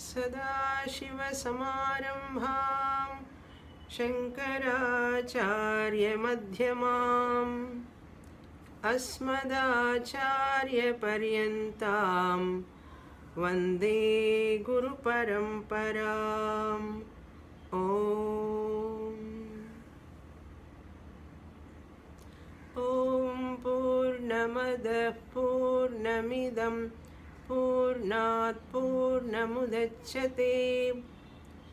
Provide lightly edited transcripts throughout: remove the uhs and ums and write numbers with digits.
सदाशिवसमारम्भां शङ्कराचार्यमध्यमाम् अस्मदाचार्यपर्यन्तां वन्दे गुरुपरम्पराम्। ॐ पूर्णमदः पूर्णमिदं पूर्णात् पूर्णमुदच्यते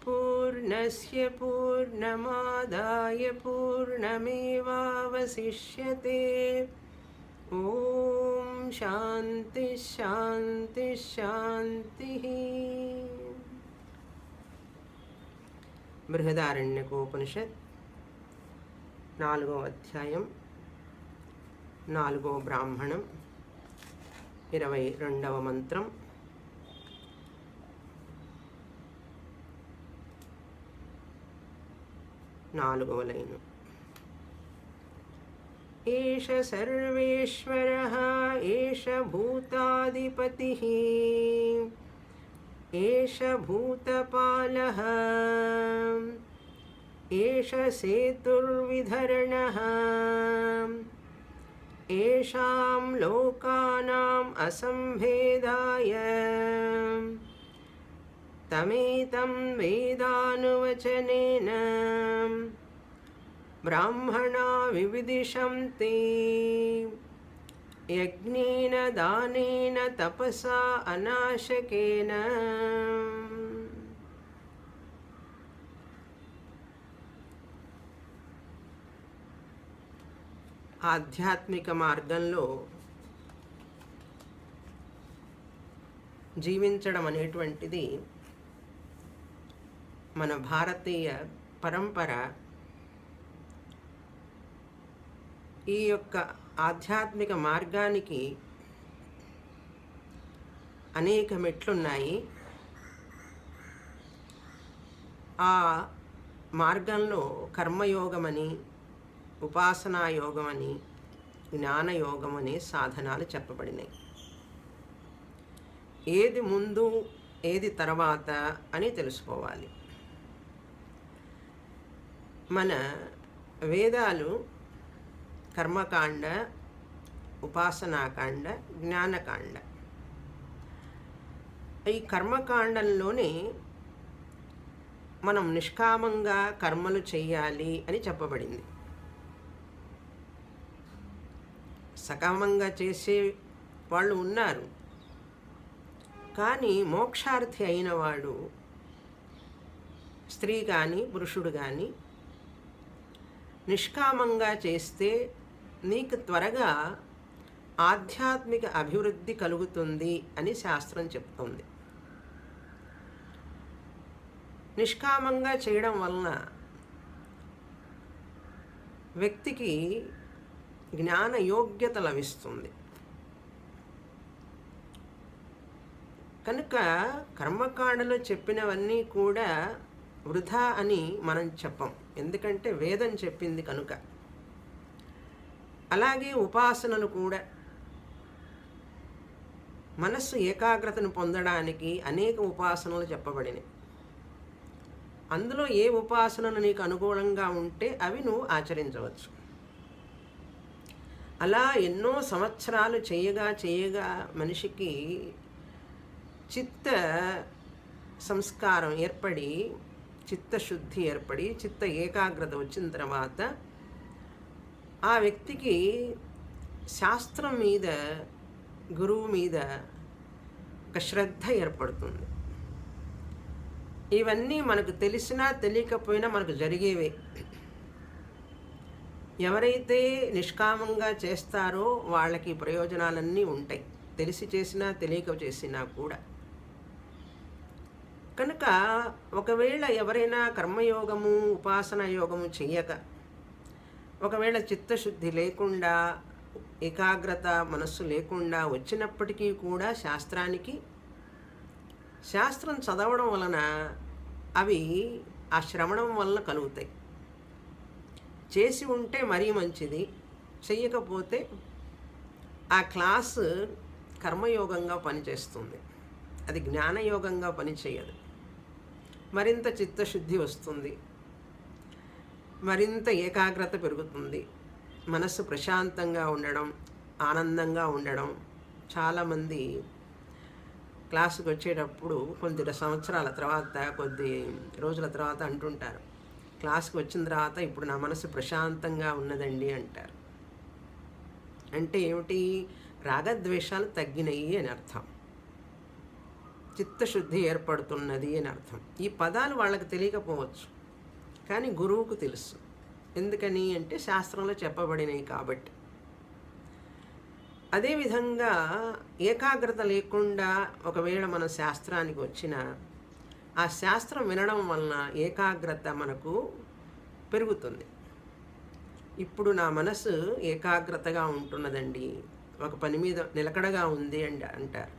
पूर्णस्य पूर्णमादाय पूर्णमेवावशिष्यते। ॐ शान्ति शान्ति शान्तिः। బృహదారణ్యకోపనిషత్ 4వ అధ్యాయం 4వ బ్రాహ్మణం 22వ మంత్రం. నాలుగవ లైను. ఏష సర్వేశ్వరః ఏష భూతాధిపతిః ఏష భూతపాలః ఏష సేతుర్విధరణః ఏషాం లోకానాం అసంభేదాయ తమేతం వేదానువచనేన బ్రాహ్మణా వివిదిషంతి యజ్ఞేన దానేన తపసా అనాశకేన. ఆధ్యాత్మిక మార్గంలో జీవించడం అనేటువంటిది మన భారతీయ పరంపర. ఈ యొక్క ఆధ్యాత్మిక మార్గానికి అనేక మెట్లున్నాయి. ఆ మార్గంలో కర్మయోగమని, ఉపాసనాయోగమని, జ్ఞానయోగమని సాధనాలు చెప్పబడినాయి. ఏది ముందు ఏది తర్వాత అని తెలుసుకోవాలి. మన వేదాలు కర్మకాండ, ఉపాసనాకాండ, జ్ఞానకాండ. ఈ కర్మకాండంలోనే మనం నిష్కామంగా కర్మలు చేయాలి అని చెప్పబడింది. సకామంగా చేసే వాళ్ళు ఉన్నారు, కానీ మోక్షార్థి అయినవాడు స్త్రీ కానీ పురుషుడు కానీ నిష్కామంగా చేస్తే నీకు త్వరగా ఆధ్యాత్మిక అభివృద్ధి కలుగుతుంది అని శాస్త్రం చెప్తుంది. నిష్కామంగా చేయడం వలన వ్యక్తికి జ్ఞాన యోగ్యత లభిస్తుంది. కనుక కర్మకాండలో చెప్పినవన్నీ కూడా వృధా అని మనం చెప్పం, ఎందుకంటే వేదం చెప్పింది కనుక. అలాగే ఉపాసనలు కూడా మనస్సు ఏకాగ్రతను పొందడానికి అనేక ఉపాసనలు చెప్పబడినాయి. అందులో ఏ ఉపాసనలు నీకు అనుకూలంగా ఉంటే అవి నువ్వు ఆచరించవచ్చు. అలా ఎన్నో సంవత్సరాలు చేయగా మనిషికి చిత్త సంస్కారం ఏర్పడి, చిత్తశుద్ధి ఏర్పడి, చిత్త ఏకాగ్రత వచ్చిన తర్వాత ఆ వ్యక్తికి శాస్త్రం మీద, గురువు మీద ఒక శ్రద్ధ ఏర్పడుతుంది. ఇవన్నీ మనకు తెలిసినా తెలియకపోయినా మనకు జరిగేవే. ఎవరైతే నిష్కామంగా చేస్తారో వాళ్ళకి ప్రయోజనాలన్నీ ఉంటాయి, తెలిసి చేసినా తెలియక చేసినా కూడా. కనుక ఒకవేళ ఎవరైనా కర్మయోగము, ఉపాసన యోగము చెయ్యక, ఒకవేళ చిత్తశుద్ధి లేకుండా, ఏకాగ్రత మనస్సు లేకుండా వచ్చినప్పటికీ కూడా శాస్త్రం చదవడం వలన అవి ఆ శ్రవణం వలన కలుగుతాయి. చేసి ఉంటే మరీ మంచిది, చెయ్యకపోతే ఆ క్లాసు కర్మయోగంగా పనిచేస్తుంది. అది జ్ఞానయోగంగా పనిచేయదు. మరింత చిత్తశుద్ధి వస్తుంది, మరింత ఏకాగ్రత పెరుగుతుంది, మనస్సు ప్రశాంతంగా ఉండడం, ఆనందంగా ఉండడం. చాలామంది క్లాసుకు వచ్చేటప్పుడు కొద్ది సంవత్సరాల తర్వాత, కొద్ది రోజుల తర్వాత అంటుంటారు, క్లాస్కి వచ్చిన తర్వాత ఇప్పుడు నా మనసు ప్రశాంతంగా ఉన్నదండి అంటారు. అంటే ఏమిటి? రాగద్వేషాలు తగ్గినాయి అని అర్థం, చిత్తశుద్ధి ఏర్పడుతున్నది అని అర్థం. ఈ పదాలు వాళ్ళకి తెలియకపోవచ్చు, కానీ గురువుకు తెలుసు. ఎందుకని అంటే శాస్త్రంలో చెప్పబడినవి కాబట్టి. అదేవిధంగా ఏకాగ్రత లేకుండా ఒకవేళ మన శాస్త్రానికి వచ్చిన ఆ శాస్త్రం వినడం వలన ఏకాగ్రత మనకు పెరుగుతుంది. ఇప్పుడు నా మనసు ఏకాగ్రతగా ఉంటున్నదండి, ఒక పని మీద నిలకడగా ఉంది అంటారు.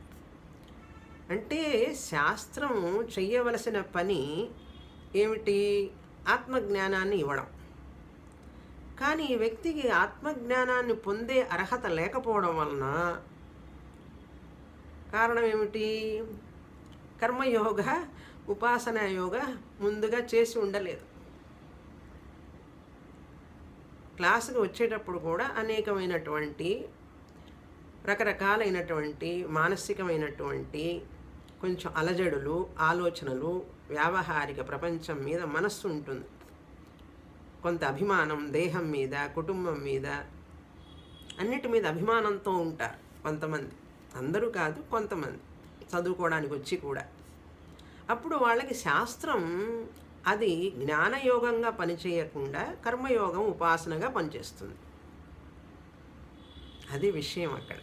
అంటే శాస్త్రం చెయ్యవలసిన పని ఏమిటి? ఆత్మజ్ఞానాన్ని ఇవ్వడం. కానీ ఈ వ్యక్తికి ఆత్మజ్ఞానాన్ని పొందే అర్హత లేకపోవడం వలన కారణం ఏమిటి? కర్మయోగ, ఉపాసనా యోగ ముందుగా చేసి ఉండలేదు. క్లాసుకు వచ్చేటప్పుడు కూడా అనేకమైనటువంటి రకరకాలైనటువంటి మానసికమైనటువంటి కొంచెం అలజడులు, ఆలోచనలు, వ్యావహారిక ప్రపంచం మీద మనస్సు ఉంటుంది. కొంత అభిమానం దేహం మీద, కుటుంబం మీద, అన్నిటి మీద అభిమానంతో ఉంటారు కొంతమంది. అందరూ కాదు, కొంతమంది చదువుకోవడానికి వచ్చి కూడా. అప్పుడు వాళ్ళకి శాస్త్రం అది జ్ఞానయోగంగా పనిచేయకుండా కర్మయోగం, ఉపాసనగా పనిచేస్తుంది. అది విషయం అక్కడ.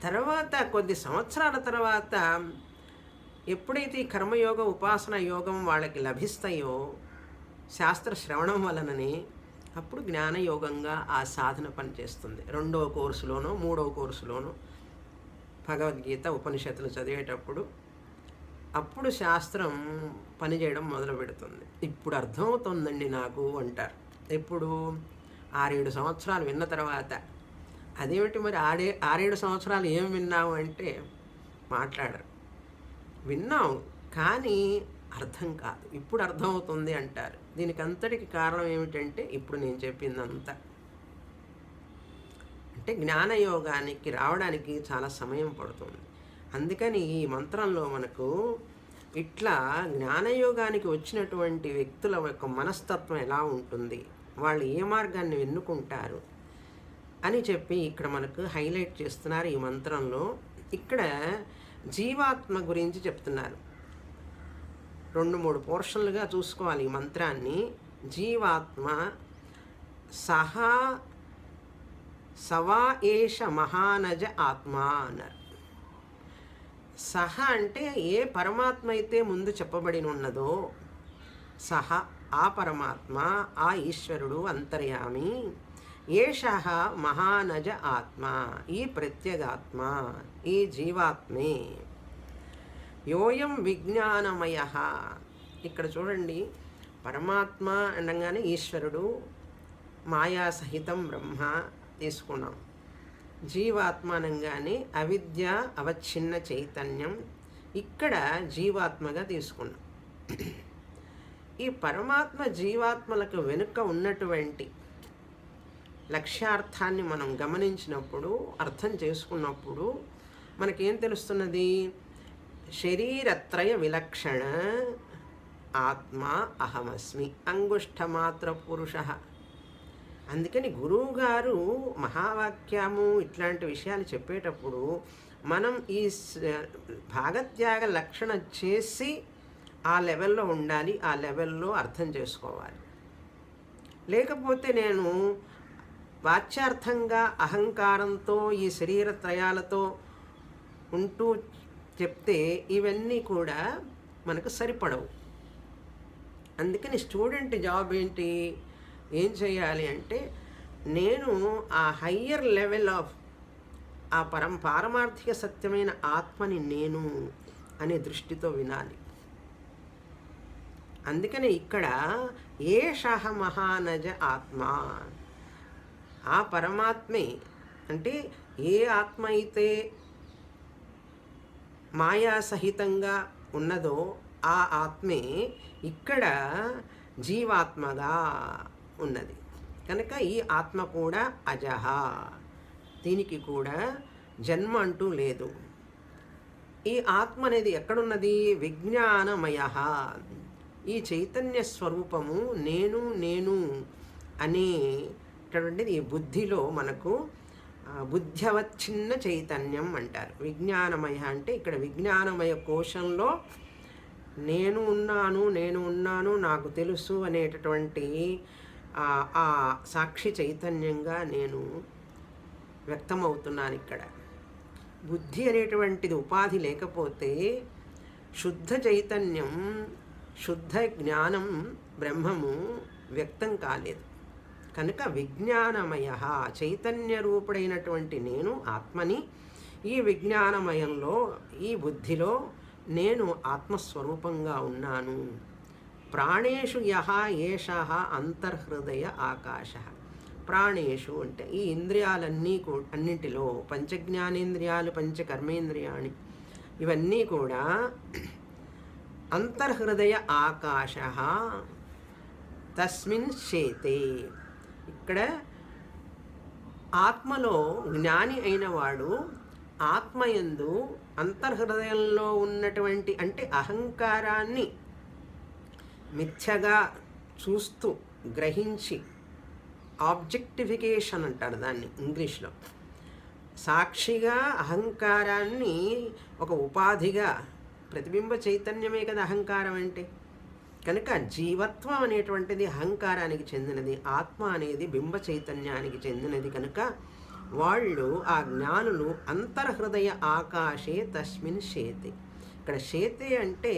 తర్వాత కొద్ది సంవత్సరాల తర్వాత ఎప్పుడైతే ఈ కర్మయోగ, ఉపాసన యోగం వాళ్ళకి లభిస్తాయో శాస్త్ర శ్రవణం వలననే, అప్పుడు జ్ఞానయోగంగా ఆ సాధన పనిచేస్తుంది. 2వ కోర్సులోనో 3వ కోర్సులోనో భగవద్గీత, ఉపనిషత్తులు చదివేటప్పుడు అప్పుడు శాస్త్రం పనిచేయడం మొదలు పెడుతుంది. ఇప్పుడు అర్థమవుతుందండి నాకు అంటారు. ఎప్పుడు? 6-7 సంవత్సరాలు విన్న తర్వాత. అదేమిటి మరి 6-7 సంవత్సరాలు ఏం విన్నావు అంటే మాట్లాడరు. విన్నాం కానీ అర్థం కాదు, ఇప్పుడు అర్థమవుతుంది అంటారు. దీనికి అంతటికి కారణం ఏమిటంటే ఇప్పుడు నేను చెప్పిందంతా. అంటే జ్ఞానయోగానికి రావడానికి చాలా సమయం పడుతుంది. అందుకని ఈ మంత్రంలో మనకు ఇట్లా జ్ఞానయోగానికి వచ్చినటువంటి వ్యక్తుల యొక్క మనస్తత్వం ఎలా ఉంటుంది, వాళ్ళు ఏ మార్గాన్ని ఎన్నుకుంటారు అని చెప్పి ఇక్కడ మనకు హైలైట్ చేస్తున్నారు ఈ మంత్రంలో. ఇక్కడ జీవాత్మ గురించి చెప్తున్నారు. 2-3 పోర్షన్లుగా చూసుకోవాలి ఈ మంత్రాన్ని. జీవాత్మ సవా ఏష మహానజ ఆత్మ అన్నారు. సహ అంటే ఏ పరమాత్మ అయితే ముందు చెప్పబడి ఉన్నదో సహ, ఆ పరమాత్మ, ఆ ఈశ్వరుడు, అంతర్యామి. ఏషః మహానజ ఆత్మ, ఈ ప్రత్యేగాత్మ, ఈ జీవాత్మే. యోయం విజ్ఞానమయ. ఇక్కడ చూడండి, పరమాత్మ అనగానే ఈశ్వరుడు, మాయా సహితం బ్రహ్మ తీసుకున్నాం. జీవాత్మ అనగానే అవిద్య, అవచ్ఛిన్న చైతన్యం, ఇక్కడ జీవాత్మగా తీసుకున్నాం. ఈ పరమాత్మ జీవాత్మలకు వెనుక ఉన్నటువంటి లక్ష్యార్థాన్ని మనం గమనించినప్పుడు, అర్థం చేసుకున్నప్పుడు మనకేం తెలుస్తున్నది? శరీరత్రయ విలక్షణ ఆత్మ అహమస్మి, అంగుష్ఠమాత్ర పురుష. అందుకని గురువుగారు మహావాక్యము ఇట్లాంటి విషయాలు చెప్పేటప్పుడు మనం ఈ భాగత్యాగ లక్షణ చేసి ఆ లెవెల్లో ఉండాలి, ఆ లెవెల్లో అర్థం చేసుకోవాలి. లేకపోతే నేను వాచ్యార్థంగా అహంకారంతో ఈ శరీరత్రయాలతో ఉంటూ చెప్తే ఇవన్నీ కూడా మనకు సరిపడవు. అందుకని స్టూడెంట్ జాబ్ ఏంటి, ఏం చేయాలి అంటే, నేను ఆ హయ్యర్ లెవెల్ ఆఫ్ ఆ పారమార్థిక సత్యమైన ఆత్మని నేను అనే దృష్టితో వినాలి. అందుకని ఇక్కడ ఏషః మహానజ ఆత్మ, ఆ పరమాత్మే. అంటే ఏ ఆత్మ అయితే మాయా సహితంగా ఉన్నదో ఆ ఆత్మే ఇక్కడ జీవాత్మగా ఉన్నది. కనుక ఈ ఆత్మ కూడా అజహ, దీనికి కూడా జన్మ అంటూ లేదు. ఈ ఆత్మ అనేది ఎక్కడున్నది? విజ్ఞానమయ. ఈ చైతన్య స్వరూపము నేను నేను అనేటువంటిది ఈ బుద్ధిలో మనకు బుద్ధ్యవచ్ఛిన్న చైతన్యం అంటారు. విజ్ఞానమయ అంటే ఇక్కడ విజ్ఞానమయ కోశంలో నేను ఉన్నాను నాకు తెలుసు అనేటటువంటి ఆ సాక్షి చైతన్యంగా నేను వ్యక్తమవుతున్నాను. ఇక్కడ బుద్ధి అనేటువంటిది ఉపాధి లేకపోతే శుద్ధ చైతన్యం, శుద్ధ జ్ఞానం, బ్రహ్మము వ్యక్తం కాలేదు. కనుక విజ్ఞానమయ చైతన్య రూపుడైనటువంటి నేను ఆత్మని, ఈ విజ్ఞానమయంలో ఈ బుద్ధిలో నేను ఆత్మస్వరూపంగా ఉన్నాను. ప్రాణేషు యహ ఏషః అంతర్హృదయ ఆకాశ. ప్రాణేషు అంటే ఈ ఇంద్రియాలన్నీ అన్నింటిలో పంచజ్ఞానేంద్రియాలు, పంచకర్మేంద్రియాలు ఇవన్నీ కూడా అంతర్హృదయ ఆకాశ తస్మిన్ చేతే. ఇక్కడ ఆత్మలో జ్ఞాని అయినవాడు ఆత్మయందు అంతర్హృదయంలో ఉన్నటువంటి అంటే అహంకారాన్ని మిథ్యగా చూస్తూ గ్రహించి, ఆబ్జెక్టిఫికేషన్ అంటారు దాన్ని ఇంగ్లీష్లో, సాక్షిగా అహంకారాన్ని ఒక ఉపాధిగా, ప్రతిబింబ చైతన్యమే కదా అహంకారం అంటే. కనుక జీవత్వం అనేటువంటిది అహంకారానికి చెందినది, ఆత్మ అనేది బింబ చైతన్యానికి చెందినది. కనుక వాళ్ళు ఆ జ్ఞానులు అంతర్హృదయ ఆకాశే తస్మిన్ శేతే. ఇక్కడ శేతే అంటే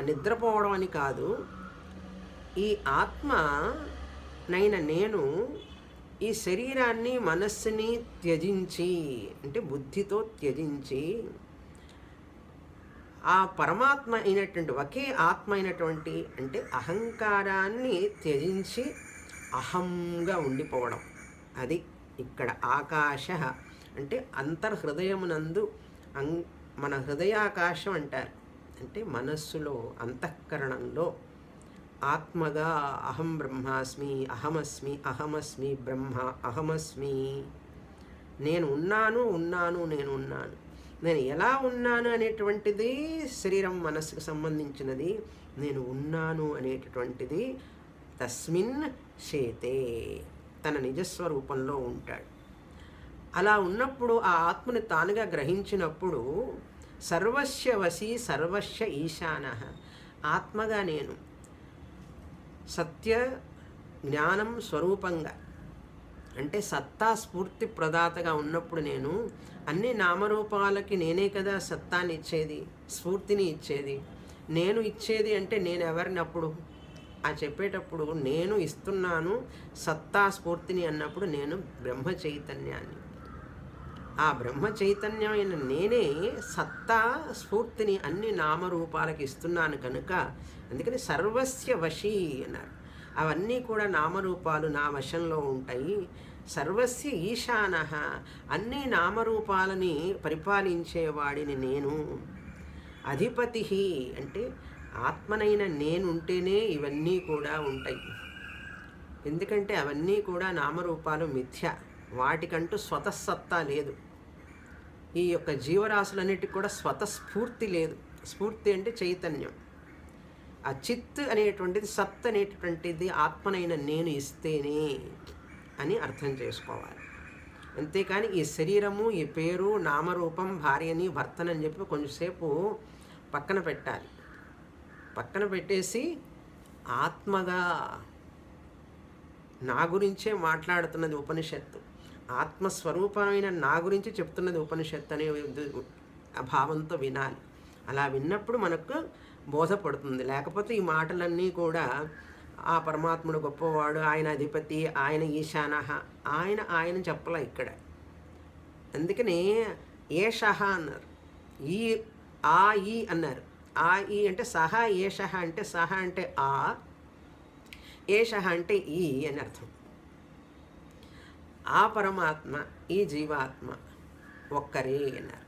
నిద్రపోవడం అని కాదు. ఈ ఆత్మ నైన నేను ఈ శరీరాన్ని, మనస్సుని త్యజించి, అంటే బుద్ధితో త్యజించి, ఆ పరమాత్మ అయినటువంటి ఒకే ఆత్మ అయినటువంటి అంటే అహంకారాన్ని త్యజించి అహంగా ఉండిపోవడం. అది ఇక్కడ ఆకాశ అంటే అంతర్హృదయమునందు మన హృదయాకాశం అంటారు. అంటే మనస్సులో, అంతఃకరణంలో ఆత్మగా అహం బ్రహ్మాస్మి, అహమస్మి బ్రహ్మ, అహమస్మి నేను ఉన్నాను. నేను ఎలా ఉన్నాను అనేటువంటిది శరీరం, మనస్సుకు సంబంధించినది. నేను ఉన్నాను అనేటటువంటిది తస్మిన్ శేతే, తన నిజస్వరూపంలో ఉంటాడు. అలా ఉన్నప్పుడు ఆ ఆత్మని తానుగా గ్రహించినప్పుడు సర్వస్య వశీ సర్వస్య ఈశానః, ఆత్మగా నేను సత్య జ్ఞానం స్వరూపంగా అంటే సత్తా స్ఫూర్తి ప్రదాతగా ఉన్నప్పుడు నేను అన్ని నామరూపాలకి నేనే కదా సత్తాని ఇచ్చేది, స్ఫూర్తిని ఇచ్చేది. నేను ఇచ్చేది అంటే నేను ఎవరినప్పుడు ఆ చెప్పేటప్పుడు నేను ఇస్తున్నాను సత్తా స్ఫూర్తిని అన్నప్పుడు నేను బ్రహ్మ చైతన్యాన్ని. ఆ బ్రహ్మ చైతన్యమైన నేనే సత్తా స్ఫూర్తిని అన్ని నామరూపాలకి ఇస్తున్నాను. కనుక అందుకని సర్వస్య వశీ అన్నారు. అవన్నీ కూడా నామరూపాలు నా వశంలో ఉంటాయి. సర్వస్య ఈశానః, అన్ని నామరూపాలని పరిపాలించేవాడిని నేను. అధిపతి అంటే ఆత్మనైన నేనుంటేనే ఇవన్నీ కూడా ఉంటాయి. ఎందుకంటే అవన్నీ కూడా నామరూపాలు మిథ్య, వాటికంటూ స్వతస్సత్తా లేదు. ఈ యొక్క జీవరాశులన్నిటికి కూడా స్వతస్ఫూర్తి లేదు. స్ఫూర్తి అంటే చైతన్యం. ఆ చిత్ అనేటువంటిది, సత్ అనేటువంటిది ఆత్మనైన నేను ఇస్తేనే అని అర్థం చేసుకోవాలి. అంతేకాని ఈ శరీరము, ఈ పేరు, నామరూపం, భార్యని, భర్తనని చెప్పి కొంచెంసేపు పక్కన పెట్టాలి. పక్కన పెట్టేసి ఆత్మగా నా గురించే మాట్లాడుతున్నది ఉపనిషత్తు, ఆత్మస్వరూపమైన నా గురించి చెప్తున్నది ఉపనిషత్తు అనే భావంతో వినాలి. అలా విన్నప్పుడు మనకు బోధపడుతుంది. లేకపోతే ఈ మాటలన్నీ కూడా ఆ పరమాత్ముడు గొప్పవాడు, ఆయన అధిపతి, ఆయన ఈశానః, ఆయన చెప్పలే ఇక్కడ. అందుకని ఏషః అన్నారు, ఈ అన్నారు. ఆ ఈ అంటే సహ, ఏషః అంటే సహ అంటే ఆ, ఏషః అంటే ఈ అని అర్థం. ఆ పరమాత్మ, ఈ జీవాత్మ ఒక్కరే అన్నారు.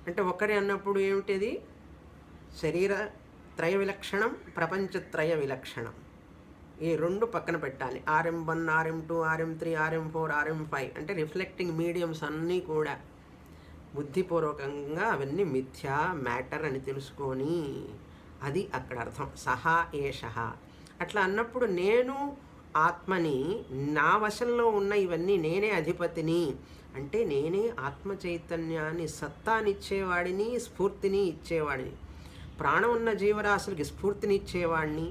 అంటే ఒక్కరే అన్నప్పుడు ఏమిటిది? శరీర త్రయ విలక్షణం, ప్రపంచత్రయ విలక్షణం. ఈ రెండు పక్కన పెట్టాలి. RM1, RM2, RM3, RM4, RM5 అంటే రిఫ్లెక్టింగ్ మీడియంస్ అన్నీ కూడా బుద్ధిపూర్వకంగా అవన్నీ మిథ్యా, మ్యాటర్ అని తెలుసుకొని, అది అక్కడ అర్థం. సహా ఏషః. అట్లా అన్నప్పుడు నేను ఆత్మని, నా వశంలో ఉన్న ఇవన్నీ నేనే అధిపతిని అంటే నేనే ఆత్మ చైతన్యాన్ని, సత్తానిచ్చేవాడిని, స్ఫూర్తిని ఇచ్చేవాడిని. ప్రాణం ఉన్న జీవరాశులకి స్ఫూర్తిని ఇచ్చేవాడిని,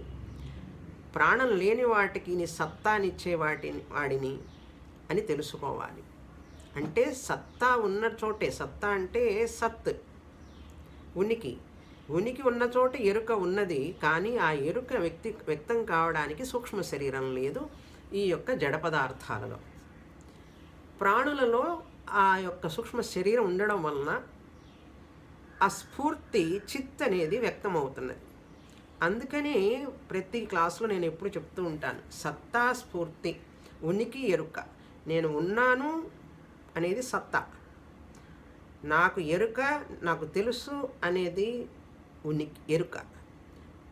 ప్రాణం లేని వాటికి సత్తానిచ్చే వాడిని అని తెలుసుకోవాలి. అంటే సత్తా ఉన్న చోటే, సత్తా అంటే సత్, ఉనికి. ఉనికి ఉన్న చోట ఎరుక ఉన్నది. కానీ ఆ ఎరుక వ్యక్తం కావడానికి సూక్ష్మ శరీరం లేదు ఈ యొక్క జడ పదార్థాలలో. ప్రాణులలో ఆ యొక్క సూక్ష్మ శరీరం ఉండడం వలన ఆ స్ఫూర్తి, చిత్ అనేది వ్యక్తమవుతున్నది. అందుకని ప్రతి క్లాసులో నేను ఎప్పుడు చెప్తూ ఉంటాను, సత్తా, స్ఫూర్తి, ఉనికి, ఎరుక. నేను ఉన్నాను అనేది సత్తా, నాకు ఎరుక, నాకు తెలుసు అనేది ఉనికి, ఎరుక.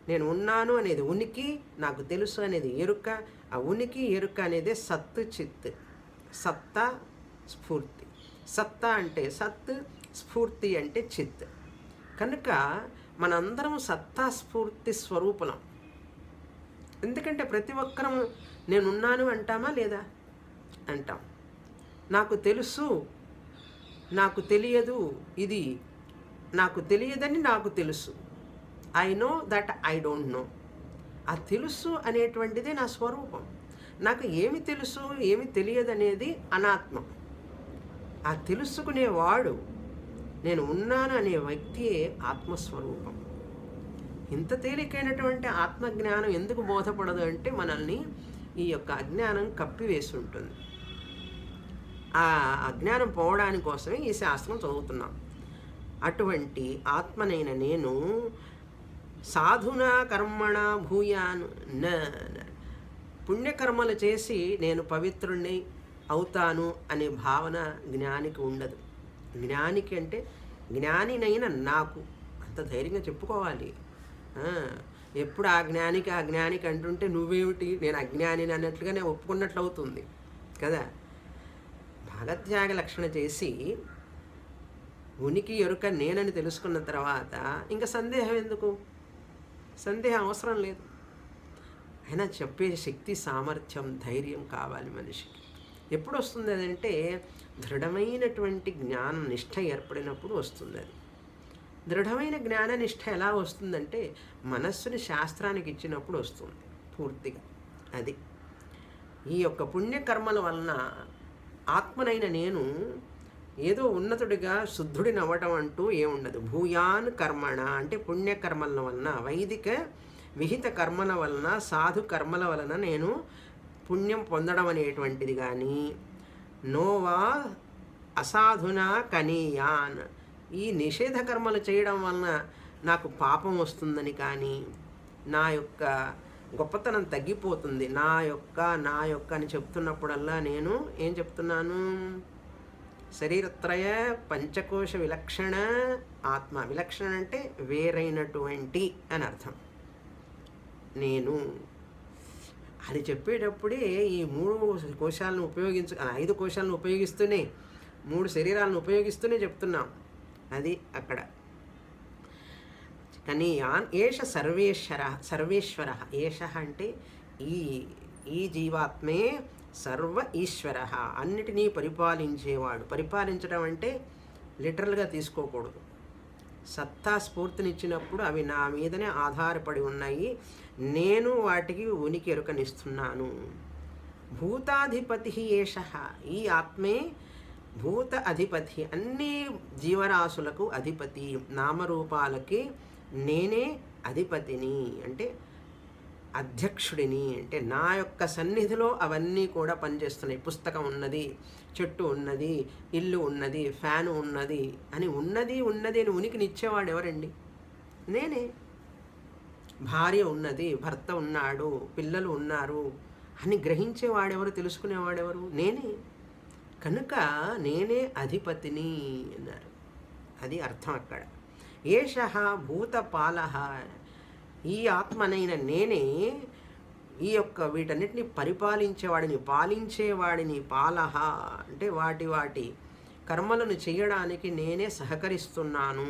నేను ఉన్నాను అనేది ఉనికి, నాకు తెలుసు అనేది ఎరుక. ఆ ఉనికి, ఎరుక అనేది సత్, చిత్. సత్తా, స్ఫూర్తి. సత్తా అంటే సత్, స్ఫూర్తి అంటే చిత్. కనుక మనందరం సత్తా, స్ఫూర్తి స్వరూపులం. ఎందుకంటే ప్రతి ఒక్కరం నేనున్నాను అంటామా లేదా? అంటాం. నాకు తెలుసు, నాకు తెలియదు, ఇది నాకు తెలియదని నాకు తెలుసు. I know that I don't know. ఆ తెలుసు అనేటువంటిదే నా స్వరూపం. నాకు ఏమి తెలుసు, ఏమి తెలియదనేది అనాత్మ. ఆ తెలుసుకునేవాడు, నేను ఉన్నాను అనే వ్యక్తియే ఆత్మస్వరూపం. ఇంత తేలికైనటువంటి ఆత్మజ్ఞానం ఎందుకు బోధపడదు అంటే మనల్ని ఈ యొక్క అజ్ఞానం కప్పివేసి ఉంటుంది. ఆ అజ్ఞానం పోవడానికి కోసమే ఈ శాస్త్రం చదువుతున్నాం. అటువంటి ఆత్మనైన నేను సాధునా కర్మణ భూయాన్ పుణ్యకర్మలు చేసి నేను పవిత్రుణ్ణి అవుతాను అనే భావన జ్ఞానికి ఉండదు. జ్ఞానికి అంటే జ్ఞానినైన నాకు అంత ధైర్యంగా చెప్పుకోవాలి. ఎప్పుడు ఆ జ్ఞానికి అంటుంటే నువ్వేమిటి, నేను అజ్ఞానిని అన్నట్లుగానే ఒప్పుకున్నట్లు అవుతుంది కదా. భాగత్యాగ లక్షణ చేసి ఉనికి, ఎరుక నేనని తెలుసుకున్న తర్వాత ఇంకా సందేహం ఎందుకు? సందేహం అవసరం లేదు. అయినా చెప్పే శక్తి, సామర్థ్యం, ధైర్యం కావాలి మనిషికి. ఎప్పుడు వస్తుంది అదంటే దృఢమైనటువంటి జ్ఞాన నిష్ఠ ఏర్పడినప్పుడు వస్తుంది. అది దృఢమైన జ్ఞాన నిష్ఠ ఎలా వస్తుందంటే మనస్సుని శాస్త్రానికి ఇచ్చినప్పుడు వస్తుంది పూర్తిగా. అది ఈ యొక్క పుణ్యకర్మల వలన ఆత్మనైన నేను ఏదో ఉన్నతుడిగా శుద్ధుడిని అవ్వటం అంటూ ఏముండదు. భూయాన్ కర్మణ అంటే పుణ్యకర్మల వలన, వైదిక విహిత కర్మల వలన, సాధు కర్మల వలన నేను పుణ్యం పొందడం అనేటువంటిది కానీ, నోవా అసాధునా కనీయాన్ ఈ నిషేధ కర్మలు చేయడం వలన నాకు పాపం వస్తుందని కానీ, నా యొక్క గొప్పతనం తగ్గిపోతుంది, నా యొక్క అని చెప్తున్నప్పుడల్లా నేను ఏం చెప్తున్నాను? శరీరత్రయ పంచకోశ విలక్షణ ఆత్మ. విలక్షణ అంటే వేరైనటువంటి అని అర్థం. నేను అది చెప్పేటప్పుడే ఈ 3 కోశాలను 5 కోశాలను ఉపయోగిస్తూనే, 3 శరీరాలను ఉపయోగిస్తూనే చెప్తున్నాం. అది అక్కడ. కానీ ఏష సర్వేశ్వర. ఏష అంటే ఈ జీవాత్మే సర్వ ఈశ్వర, అన్నిటినీ పరిపాలించేవాడు. పరిపాలించడం అంటే లిటరల్గా తీసుకోకూడదు. సత్తా స్ఫూర్తినిచ్చినప్పుడు అవి నా మీదనే ఆధారపడి ఉన్నాయి, నేను వాటికి ఉనికి ఎరుకనిస్తున్నాను. భూతాధిపతి ఏష, ఈ ఆత్మే భూత అధిపతి, అన్ని జీవరాశులకు అధిపతి, నామరూపాలకి నేనే అధిపతిని అంటే అధ్యక్షుడిని. అంటే నా యొక్క సన్నిధిలో అవన్నీ కూడా పనిచేస్తున్నాయి. పుస్తకం ఉన్నది, చెట్టు ఉన్నది, ఇల్లు ఉన్నది, ఫ్యాను ఉన్నది అని ఉన్నది అని ఉనికినిచ్చేవాడు ఎవరండి? నేనే. భార్య ఉన్నది, భర్త ఉన్నాడు, పిల్లలు ఉన్నారు అని గ్రహించేవాడెవరు, తెలుసుకునేవాడెవరు? నేనే. కనుక నేనే అధిపతిని అన్నారు. అది అర్థం అక్కడ. ఏషః భూతపాలః, ఈ ఆత్మనైన నేనే ఈ యొక్క వీటన్నిటిని పరిపాలించేవాడిని, పాలించేవాడిని. పాలః అంటే వాటి వాటి కర్మలను చేయడానికి నేనే సహకరిస్తున్నాను.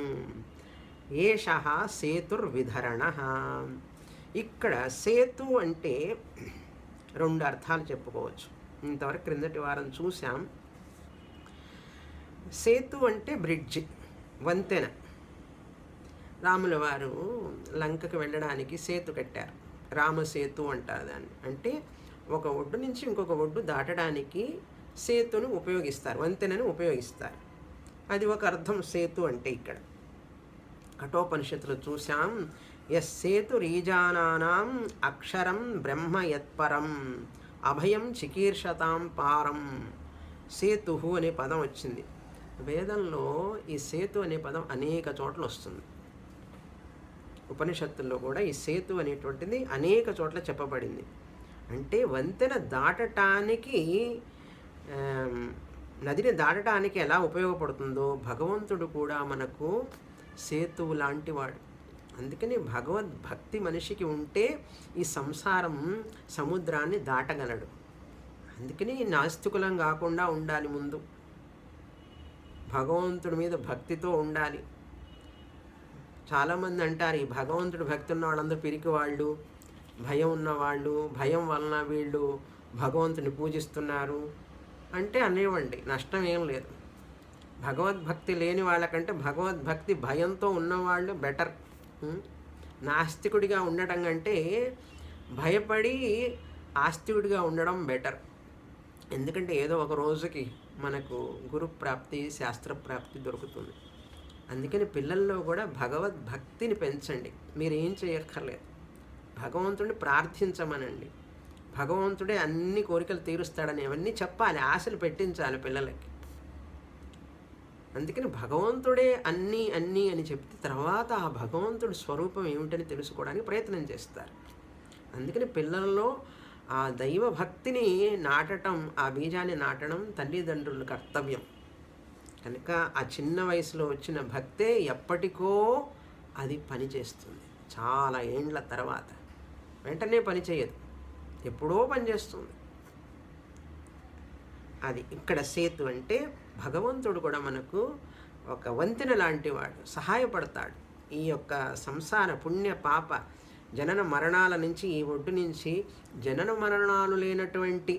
ఏషః సేతుర్విధరణః. ఇక్కడ సేతు అంటే రెండు అర్థాలు చెప్పుకోవచ్చు. ఇంతవరకు క్రిందటి వారం చూసాం. సేతు అంటే బ్రిడ్జి, వంతెన. రాముల వారు లంకకు వెళ్ళడానికి సేతు కట్టారు, రామసేతు అంటారు దాన్ని. అంటే ఒక ఒడ్డు నుంచి ఇంకొక ఒడ్డు దాటడానికి సేతును ఉపయోగిస్తారు, వంతెనను ఉపయోగిస్తారు. అది ఒక అర్థం సేతు అంటే. ఇక్కడ కఠోపనిషత్తులు చూసాం. యస్సేతురీజానానాం అక్షరం బ్రహ్మ యత్పరం అభయం చికీర్షతాం పారం. సేతు అనే పదం వచ్చింది వేదంలో. ఈ సేతు అనే పదం అనేక చోట్ల వస్తుంది. ఉపనిషత్తుల్లో కూడా ఈ సేతు అనేటువంటిది అనేక చోట్ల చెప్పబడింది. అంటే వంతెన దాటటానికి, నదిని దాటడానికి ఎలా ఉపయోగపడుతుందో భగవంతుడు కూడా మనకు సేతువు లాంటివాడు. అందుకని భగవద్భక్తి మనిషికి ఉంటే ఈ సంసారం సముద్రాన్ని దాటగలడు. అందుకని నాస్తికులం కాకుండా ఉండాలి. ముందు భగవంతుడి మీద భక్తితో ఉండాలి. చాలామంది అంటారు, ఈ భగవంతుడు భక్తి ఉన్న వాళ్ళందరూ పిరికి వాళ్ళు, భయం ఉన్నవాళ్ళు, భయం వలన వీళ్ళు భగవంతుని పూజిస్తున్నారు అంటే అనేవ్వండి, నష్టం ఏం లేదు. భగవద్భక్తి లేని వాళ్ళకంటే భగవద్భక్తి భయంతో ఉన్నవాళ్ళు బెటర్. నాస్తికుడిగా ఉండటం కంటే భయపడి ఆస్తికుడిగా ఉండడం బెటర్. ఎందుకంటే ఏదో ఒక రోజుకి మనకు గురుప్రాప్తి, శాస్త్రప్రాప్తి దొరుకుతుంది. అందుకని పిల్లల్లో కూడా భగవద్భక్తిని పెంచండి. మీరు ఏం చేయక్కర్లేదు, భగవంతుడిని ప్రార్థించమనండి. భగవంతుడే అన్ని కోరికలు తీరుస్తాడని అవన్నీ చెప్పాలి, ఆశలు పెట్టించాలి పిల్లలకి. అందుకని భగవంతుడే అన్నీ అన్నీ అని చెప్తే తర్వాత ఆ భగవంతుడి స్వరూపం ఏమిటని తెలుసుకోవడానికి ప్రయత్నం చేస్తారు. అందుకని పిల్లల్లో ఆ దైవ భక్తిని నాటడం, ఆ బీజాన్ని నాటడం తల్లిదండ్రుల కర్తవ్యం. కనుక ఆ చిన్న వయసులో వచ్చిన భక్తే ఎప్పటికో అది పనిచేస్తుంది. చాలా ఏండ్ల తర్వాత వెంటనే పనిచేయదు, ఎప్పుడో పనిచేస్తుంది. అది ఇక్కడ సేతు అంటే భగవంతుడు కూడా మనకు ఒక వంతెన లాంటి వాడు, సహాయపడతాడు. ఈ యొక్క సంసార పుణ్య పాప జనన మరణాల నుంచి, ఈ ఒడ్డు నుంచి జనన మరణాలు లేనటువంటి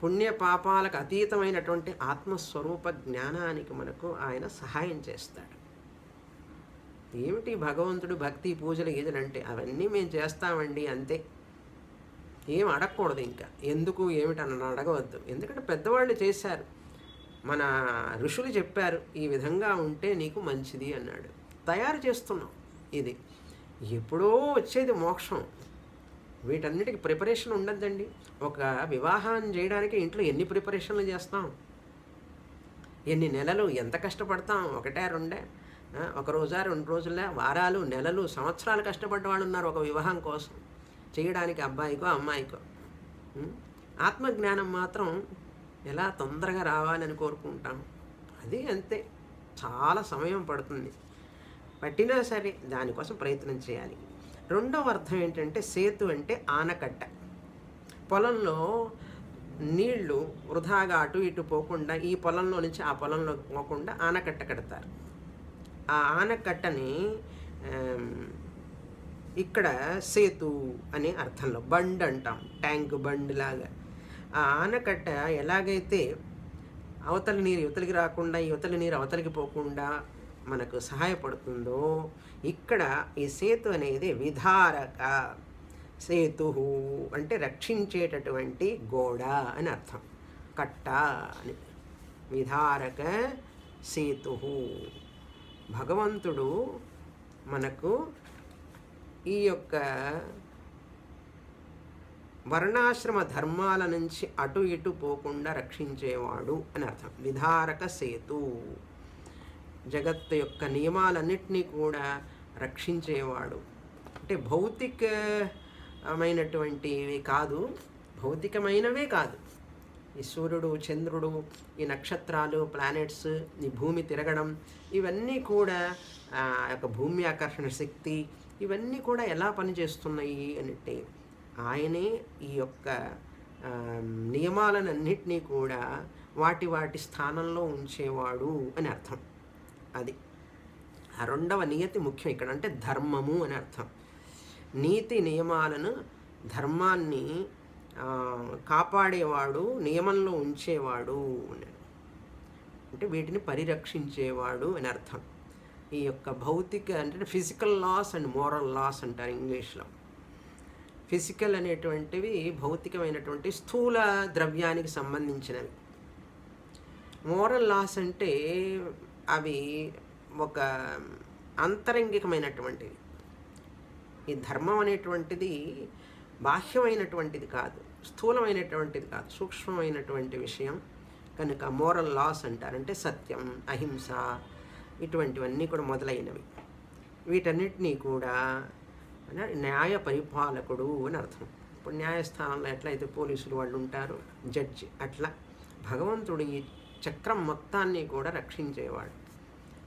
పుణ్య పాపాలకు అతీతమైనటువంటి ఆత్మస్వరూప జ్ఞానానికి మనకు ఆయన సహాయం చేస్తాడు. ఏమిటి భగవంతుడు భక్తి పూజలు గీజలంటే అవన్నీ మేము చేస్తామండి అంతే. ఏం అడగకూడదు, ఇంకా ఎందుకు ఏమిటని అడగవద్దు. ఎందుకంటే పెద్దవాళ్ళు చేశారు, మన ఋషులు చెప్పారు, ఈ విధంగా ఉంటే నీకు మంచిది అన్నాడు. తయారు చేస్తున్నాం. ఇది ఎప్పుడో వచ్చేది మోక్షం. వీటన్నిటికి ప్రిపరేషన్ ఉండద్దండి. ఒక వివాహాన్ని చేయడానికి ఇంట్లో ఎన్ని ప్రిపరేషన్లు చేస్తాం, ఎన్ని నెలలు, ఎంత కష్టపడతాం. ఒకటే రెండే, ఒక రోజా 2 రోజులే, వారాలు, నెలలు, సంవత్సరాలు కష్టపడ్డ వాళ్ళు ఉన్నారు ఒక వివాహం కోసం చేయడానికి, అబ్బాయికో అమ్మాయికో. ఆత్మజ్ఞానం మాత్రం ఎలా తొందరగా రావాలని కోరుకుంటాం. అది అంతే, చాలా సమయం పడుతుంది. పట్టినా సరే దానికోసం ప్రయత్నం చేయాలి. రెండవ అర్థం ఏంటంటే సేతు అంటే ఆనకట్ట. పొలంలో నీళ్లు వృధాగా అటు ఇటు పోకుండా, ఈ పొలంలో నుంచి ఆ పొలంలోకి పోకుండా ఆనకట్ట కడతారు. ఆ ఆనకట్టని ఇక్కడ సేతు అనే అర్థంలో బండ్ అంటాం, ట్యాంక్ బండ్ లాగా. ఆ ఆనకట్ట ఎలాగైతే అవతలి నీరు యువతలికి రాకుండా, యువతలి నీరు అవతలికి పోకుండా మనకు సహాయపడుతుందో, ఇక్కడ ఈ సేతు అనేది విధారక. సేతు అంటే రక్షించేటటువంటి గోడ అని అర్థం, కట్ట అని. విధారక సేతు. భగవంతుడు మనకు ఈ యొక్క వర్ణాశ్రమ ధర్మాల నుంచి అటు ఇటు పోకుండా రక్షించేవాడు అని అర్థం. విధారక సేతు, జగత్తు యొక్క నియమాలన్నింటినీ కూడా రక్షించేవాడు. అంటే భౌతికమైనటువంటివి కాదు, భౌతికమైనవే కాదు, ఈ సూర్యుడు, చంద్రుడు, ఈ నక్షత్రాలు, ప్లానెట్స్, ఈ భూమి తిరగడం, ఇవన్నీ కూడా యొక్క భూమి ఆకర్షణ శక్తి, ఇవన్నీ కూడా ఎలా పనిచేస్తున్నాయి అంటే ఆయనే ఈ యొక్క నియమాలన్నింటినీ కూడా వాటి వాటి స్థానంలో ఉంచేవాడు అని అర్థం. అది ఆ రెండవ నియతి ముఖ్యం ఇక్కడ, అంటే ధర్మము అని అర్థం. నీతి నియమాలను, ధర్మాన్ని కాపాడేవాడు, నియమంలో ఉంచేవాడు అంటే వీటిని పరిరక్షించేవాడు అని అర్థం. ఈ యొక్క భౌతిక అంటే physical loss and moral loss అంటారు ఇంగ్లీష్లో. ఫిజికల్ అనేటువంటివి భౌతికమైనటువంటి స్థూల ద్రవ్యానికి సంబంధించినవి. మోరల్ లాస్ అంటే అవి ఒక అంతరంగికమైనటువంటివి. ఈ ధర్మం అనేటువంటిది బాహ్యమైనటువంటిది కాదు, స్థూలమైనటువంటిది కాదు, సూక్ష్మమైనటువంటి విషయం కనుక మోరల్ లాస్ అంటారంటే సత్యం, అహింస, ఇటువంటివన్నీ కూడా మొదలైనవి. వీటన్నిటినీ కూడా న్యాయ పరిపాలకుడు అని అర్థం. ఇప్పుడు న్యాయస్థానంలో ఎట్లయితే పోలీసులు వాళ్ళు ఉంటారు, జడ్జి, అట్లా భగవంతుడు ఈ చక్రం మొత్తాన్ని కూడా రక్షించేవాడు.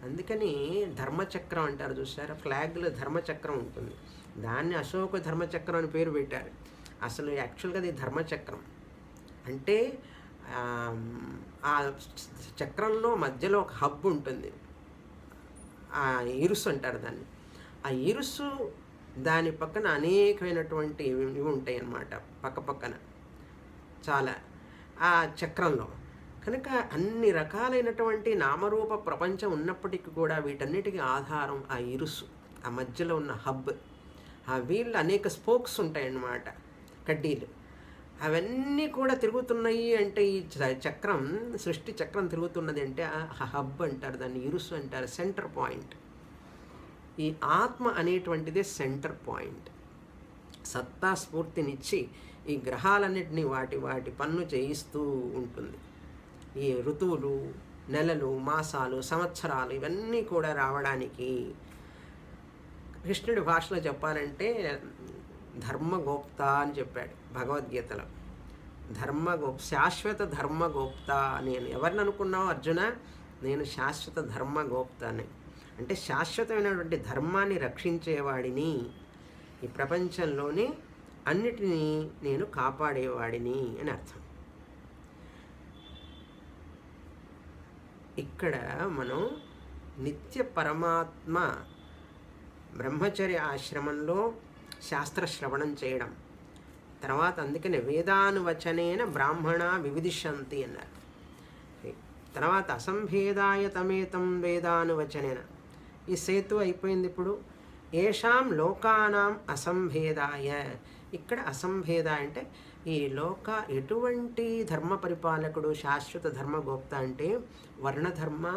అందుకని ధర్మచక్రం అంటారు చూసారా, ఫ్లాగ్లో ధర్మచక్రం ఉంటుంది, దాన్ని అశోక ధర్మచక్రం అని పేరు పెట్టారు. అసలు యాక్చువల్గా అది ధర్మచక్రం అంటే ఆ చక్రంలో మధ్యలో ఒక హబ్ ఉంటుంది, ఆ ఇరుసు అంటారు దాన్ని. ఆ ఇరుసు దాని పక్కన అనేకమైనటువంటి ఇవి ఉంటాయి అన్నమాట, పక్కపక్కన చాలా ఆ చక్రంలో. కనుక అన్ని రకాలైనటువంటి నామరూప ప్రపంచం ఉన్నప్పటికీ కూడా వీటన్నిటికీ ఆధారం ఆ ఇరుసు, ఆ మధ్యలో ఉన్న హబ్. ఆ వీళ్ళు అనేక స్పోక్స్ ఉంటాయన్నమాట, కడ్డీలు. అవన్నీ కూడా తిరుగుతున్నాయి అంటే ఈ చక్రం, సృష్టి చక్రం తిరుగుతున్నది అంటే ఆ హబ్ అంటారు దాన్ని, ఇరుసు అంటారు, సెంటర్ పాయింట్. ఈ ఆత్మ అనేటువంటిదే సెంటర్ పాయింట్. సత్తా స్ఫూర్తినిచ్చి ఈ గ్రహాలన్నింటినీ వాటి వాటి పనులు చేయిస్తూ ఉంటుంది. ఈ ఋతువులు, నెలలు, మాసాలు, సంవత్సరాలు ఇవన్నీ కూడా రావడానికి కృష్ణుడి భాషలో చెప్పాలంటే ధర్మగోప్త అని చెప్పాడు భగవద్గీతలో. శాశ్వత ధర్మగోప్త. నేను ఎవరిని అనుకున్నావు అర్జున? నేను శాశ్వత ధర్మగోప్తని, అంటే శాశ్వతమైనటువంటి ధర్మాన్ని రక్షించేవాడిని, ఈ ప్రపంచంలోని అన్నిటినీ నేను కాపాడేవాడిని అని అర్థం. ఇక్కడ మనం నిత్య పరమాత్మ బ్రహ్మచర్య ఆశ్రమంలో శాస్త్ర శ్రవణం చేయడం, తర్వాత అందుకనే వేదానువచనేన బ్రాహ్మణ వివిదిషంతి అన్నారు. తర్వాత అసంభేదాయ తమేతం వేదానువచనేన, ఈ సేతు అయిపోయింది. ఇప్పుడు ఏషాం లోకానాం అసంభేదాయ, ఇక్కడ అసంభేద అంటే ఈ ఎటువంటి ధర్మ పరిపాలకుడు, శాశ్వత ధర్మగోప్త అంటే వర్ణధర్మ,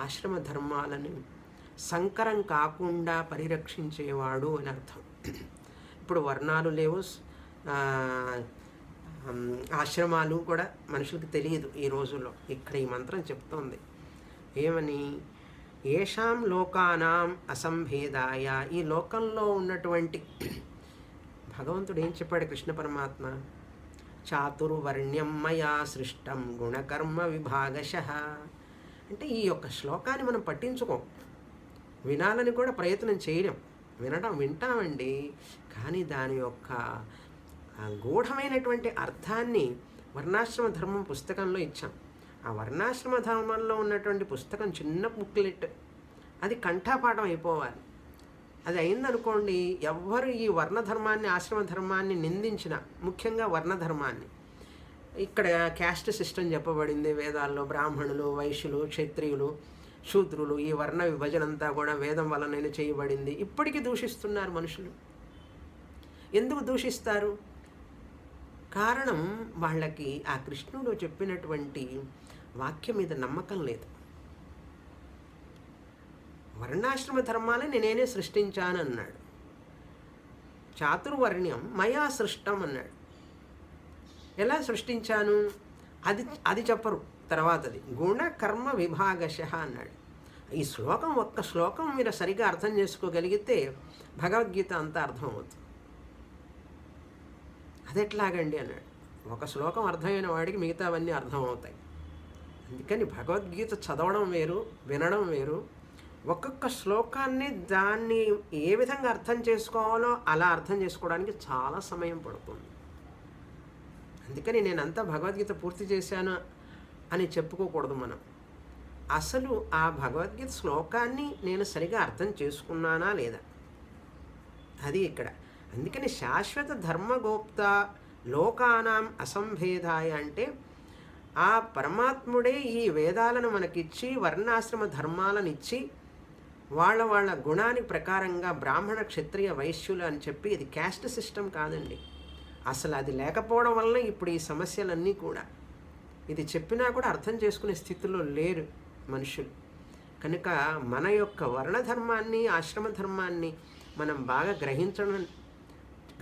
ఆశ్రమ ధర్మాలను సంకరం కాకుండా పరిరక్షించేవాడు అని అర్థం. ఇప్పుడు వర్ణాలు లేవు, ఆశ్రమాలు కూడా మనుషులకు తెలియదు ఈ రోజుల్లో. ఇక్కడ ఈ మంత్రం చెప్తోంది ఏమని? ఏషాం లోకానాం అసంభేదాయ, ఈ లోకంలో ఉన్నటువంటి భగవంతుడు ఏం చెప్పాడు కృష్ణ పరమాత్మ? చాతుర్వర్ణ్యం మయా సృష్టం గుణకర్మ విభాగశః. అంటే ఈ యొక్క శ్లోకాన్ని మనం పట్టించుకోం, వినాలని కూడా ప్రయత్నం చేయడం. వింటామండి, కానీ దాని యొక్క గూఢమైనటువంటి అర్థాన్ని వర్ణాశ్రమ ధర్మం పుస్తకంలో ఇచ్చాం. ఆ వర్ణాశ్రమ ధర్మంలో ఉన్నటువంటి పుస్తకం చిన్న బుక్లెట్, అది కంఠాపాఠం అయిపోవాలి. అది అయిందనుకోండి, ఎవ్వరు ఈ వర్ణధర్మాన్ని, ఆశ్రమ ధర్మాన్ని నిందించిన, ముఖ్యంగా వర్ణధర్మాన్ని, ఇక్కడ క్యాస్ట్ సిస్టమ్ చెప్పబడింది వేదాల్లో, బ్రాహ్మణులు, వైశ్యులు, క్షత్రియులు, శూద్రులు, ఈ వర్ణ విభజన అంతా కూడా వేదం వలన చేయబడింది. ఇప్పటికీ దూషిస్తున్నారు మనుషులు. ఎందుకు దూషిస్తారు? కారణం వాళ్ళకి ఆ కృష్ణుడు చెప్పినటువంటి వాక్యం మీద నమ్మకం లేదు. వర్ణాశ్రమ ధర్మాలని నేనే సృష్టించాను అన్నాడు. చాతుర్వర్ణ్యం మయా సృష్టం అన్నాడు. ఎలా సృష్టించాను అది చెప్పరు. తర్వాతది గుణ కర్మ విభాగశః అన్నాడు. ఈ శ్లోకం, ఒక్క శ్లోకం మీరు సరిగా అర్థం చేసుకోగలిగితే భగవద్గీత అంతా అర్థమవుతుంది. అది ఎట్లాగండి అన్నాడు. ఒక శ్లోకం అర్థమైన వాడికి మిగతావన్నీ అర్థమవుతాయి. అందుకని భగవద్గీత చదవడం వేరు, వినడం వేరు. ఒక్కొక్క శ్లోకాన్ని దాన్ని ఏ విధంగా అర్థం చేసుకోవాలో అలా అర్థం చేసుకోవడానికి చాలా సమయం పడుతుంది. అందుకని నేనంతా భగవద్గీత పూర్తి చేశాను అని చెప్పుకోకూడదు మనం. అసలు ఆ భగవద్గీత శ్లోకాన్ని నేను సరిగా అర్థం చేసుకున్నానా లేదా, అది ఇక్కడ. అందుకని శాశ్వత ధర్మగోప్త లోకానాం అసంభేదాయ అంటే ఆ పరమాత్ముడే ఈ వేదాలను మనకిచ్చి వర్ణాశ్రమ ధర్మాలను ఇచ్చి వాళ్ళ వాళ్ళ గుణానికి ప్రకారంగా బ్రాహ్మణ క్షత్రియ వైశ్యులు అని చెప్పి ఇది క్యాస్ట్ సిస్టమ్ కాదండి. అసలు అది లేకపోవడం వల్ల ఇప్పుడు ఈ సమస్యలన్నీ కూడా, ఇది చెప్పినా కూడా అర్థం చేసుకునే స్థితిలో లేరు మనుషులు. కనుక మన యొక్క వర్ణధర్మాన్ని ఆశ్రమ ధర్మాన్ని మనం బాగా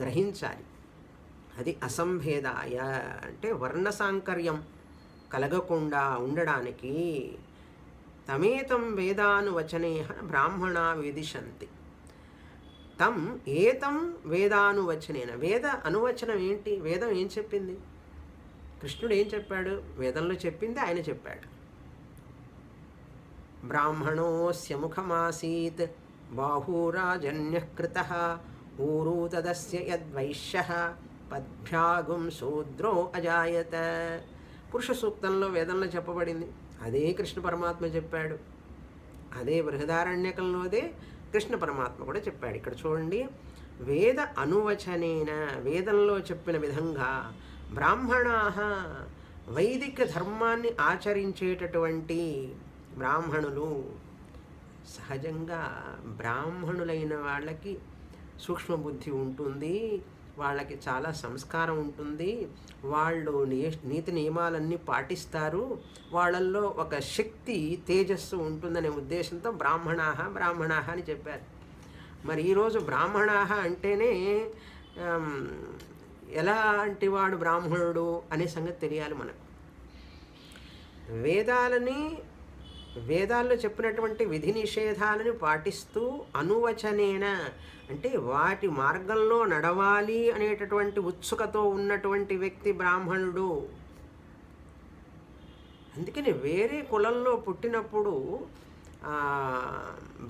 గ్రహించాలి. అది అసంభేదాయ అంటే వర్ణ సాంకర్యం కలగకుండా ఉండడానికి తమేతం వేదానువచనే బ్రాహ్మణ వేదిషంతి. తం ఏతం వేదానువచనేన. వేద అనువచనం ఏంటి? వేదం ఏం చెప్పింది? కృష్ణుడు ఏం చెప్పాడు? వేదంలో చెప్పింది ఆయన చెప్పాడు. బ్రాహ్మణోస్య ముఖమాసీత్ బాహూరాజన్యః కృతః ఊరు తదస్య యద్వైశ్యః పద్భ్యాగుం శూద్రో అజాయత. పురుష సూక్తంలో వేదంలో చెప్పబడింది. అదే కృష్ణ పరమాత్మ చెప్పాడు. అదే బృహదారణ్యకంలోదే కృష్ణ పరమాత్మ కూడా చెప్పాడు. ఇక్కడ చూడండి, వేద అనువచనేన, వేదంలో చెప్పిన విధంగా బ్రాహ్మణాః వైదిక ధర్మాన్ని ఆచరించేటటువంటి బ్రాహ్మణులు. సహజంగా బ్రాహ్మణులైన వాళ్ళకి సూక్ష్మబుద్ధి ఉంటుంది, వాళ్ళకి చాలా సంస్కారం ఉంటుంది, వాళ్ళు నీతి నియమాలన్నీ పాటిస్తారు, వాళ్ళల్లో ఒక శక్తి తేజస్సు ఉంటుందనే ఉద్దేశంతో బ్రాహ్మణాః అని చెప్పారు. మరి ఈరోజు బ్రాహ్మణాః అంటేనే ఎలాంటి వాడు బ్రాహ్మణుడు అనే సంగతి తెలియాలి మనకు. వేదాల్లో చెప్పినటువంటి విధి నిషేధాలను పాటిస్తూ అనువచనేన అంటే వాటి మార్గంలో నడవాలి అనేటటువంటి ఉత్సుకతో ఉన్నటువంటి వ్యక్తి బ్రాహ్మణుడు. అందుకని వేరే కులంలో పుట్టినప్పుడు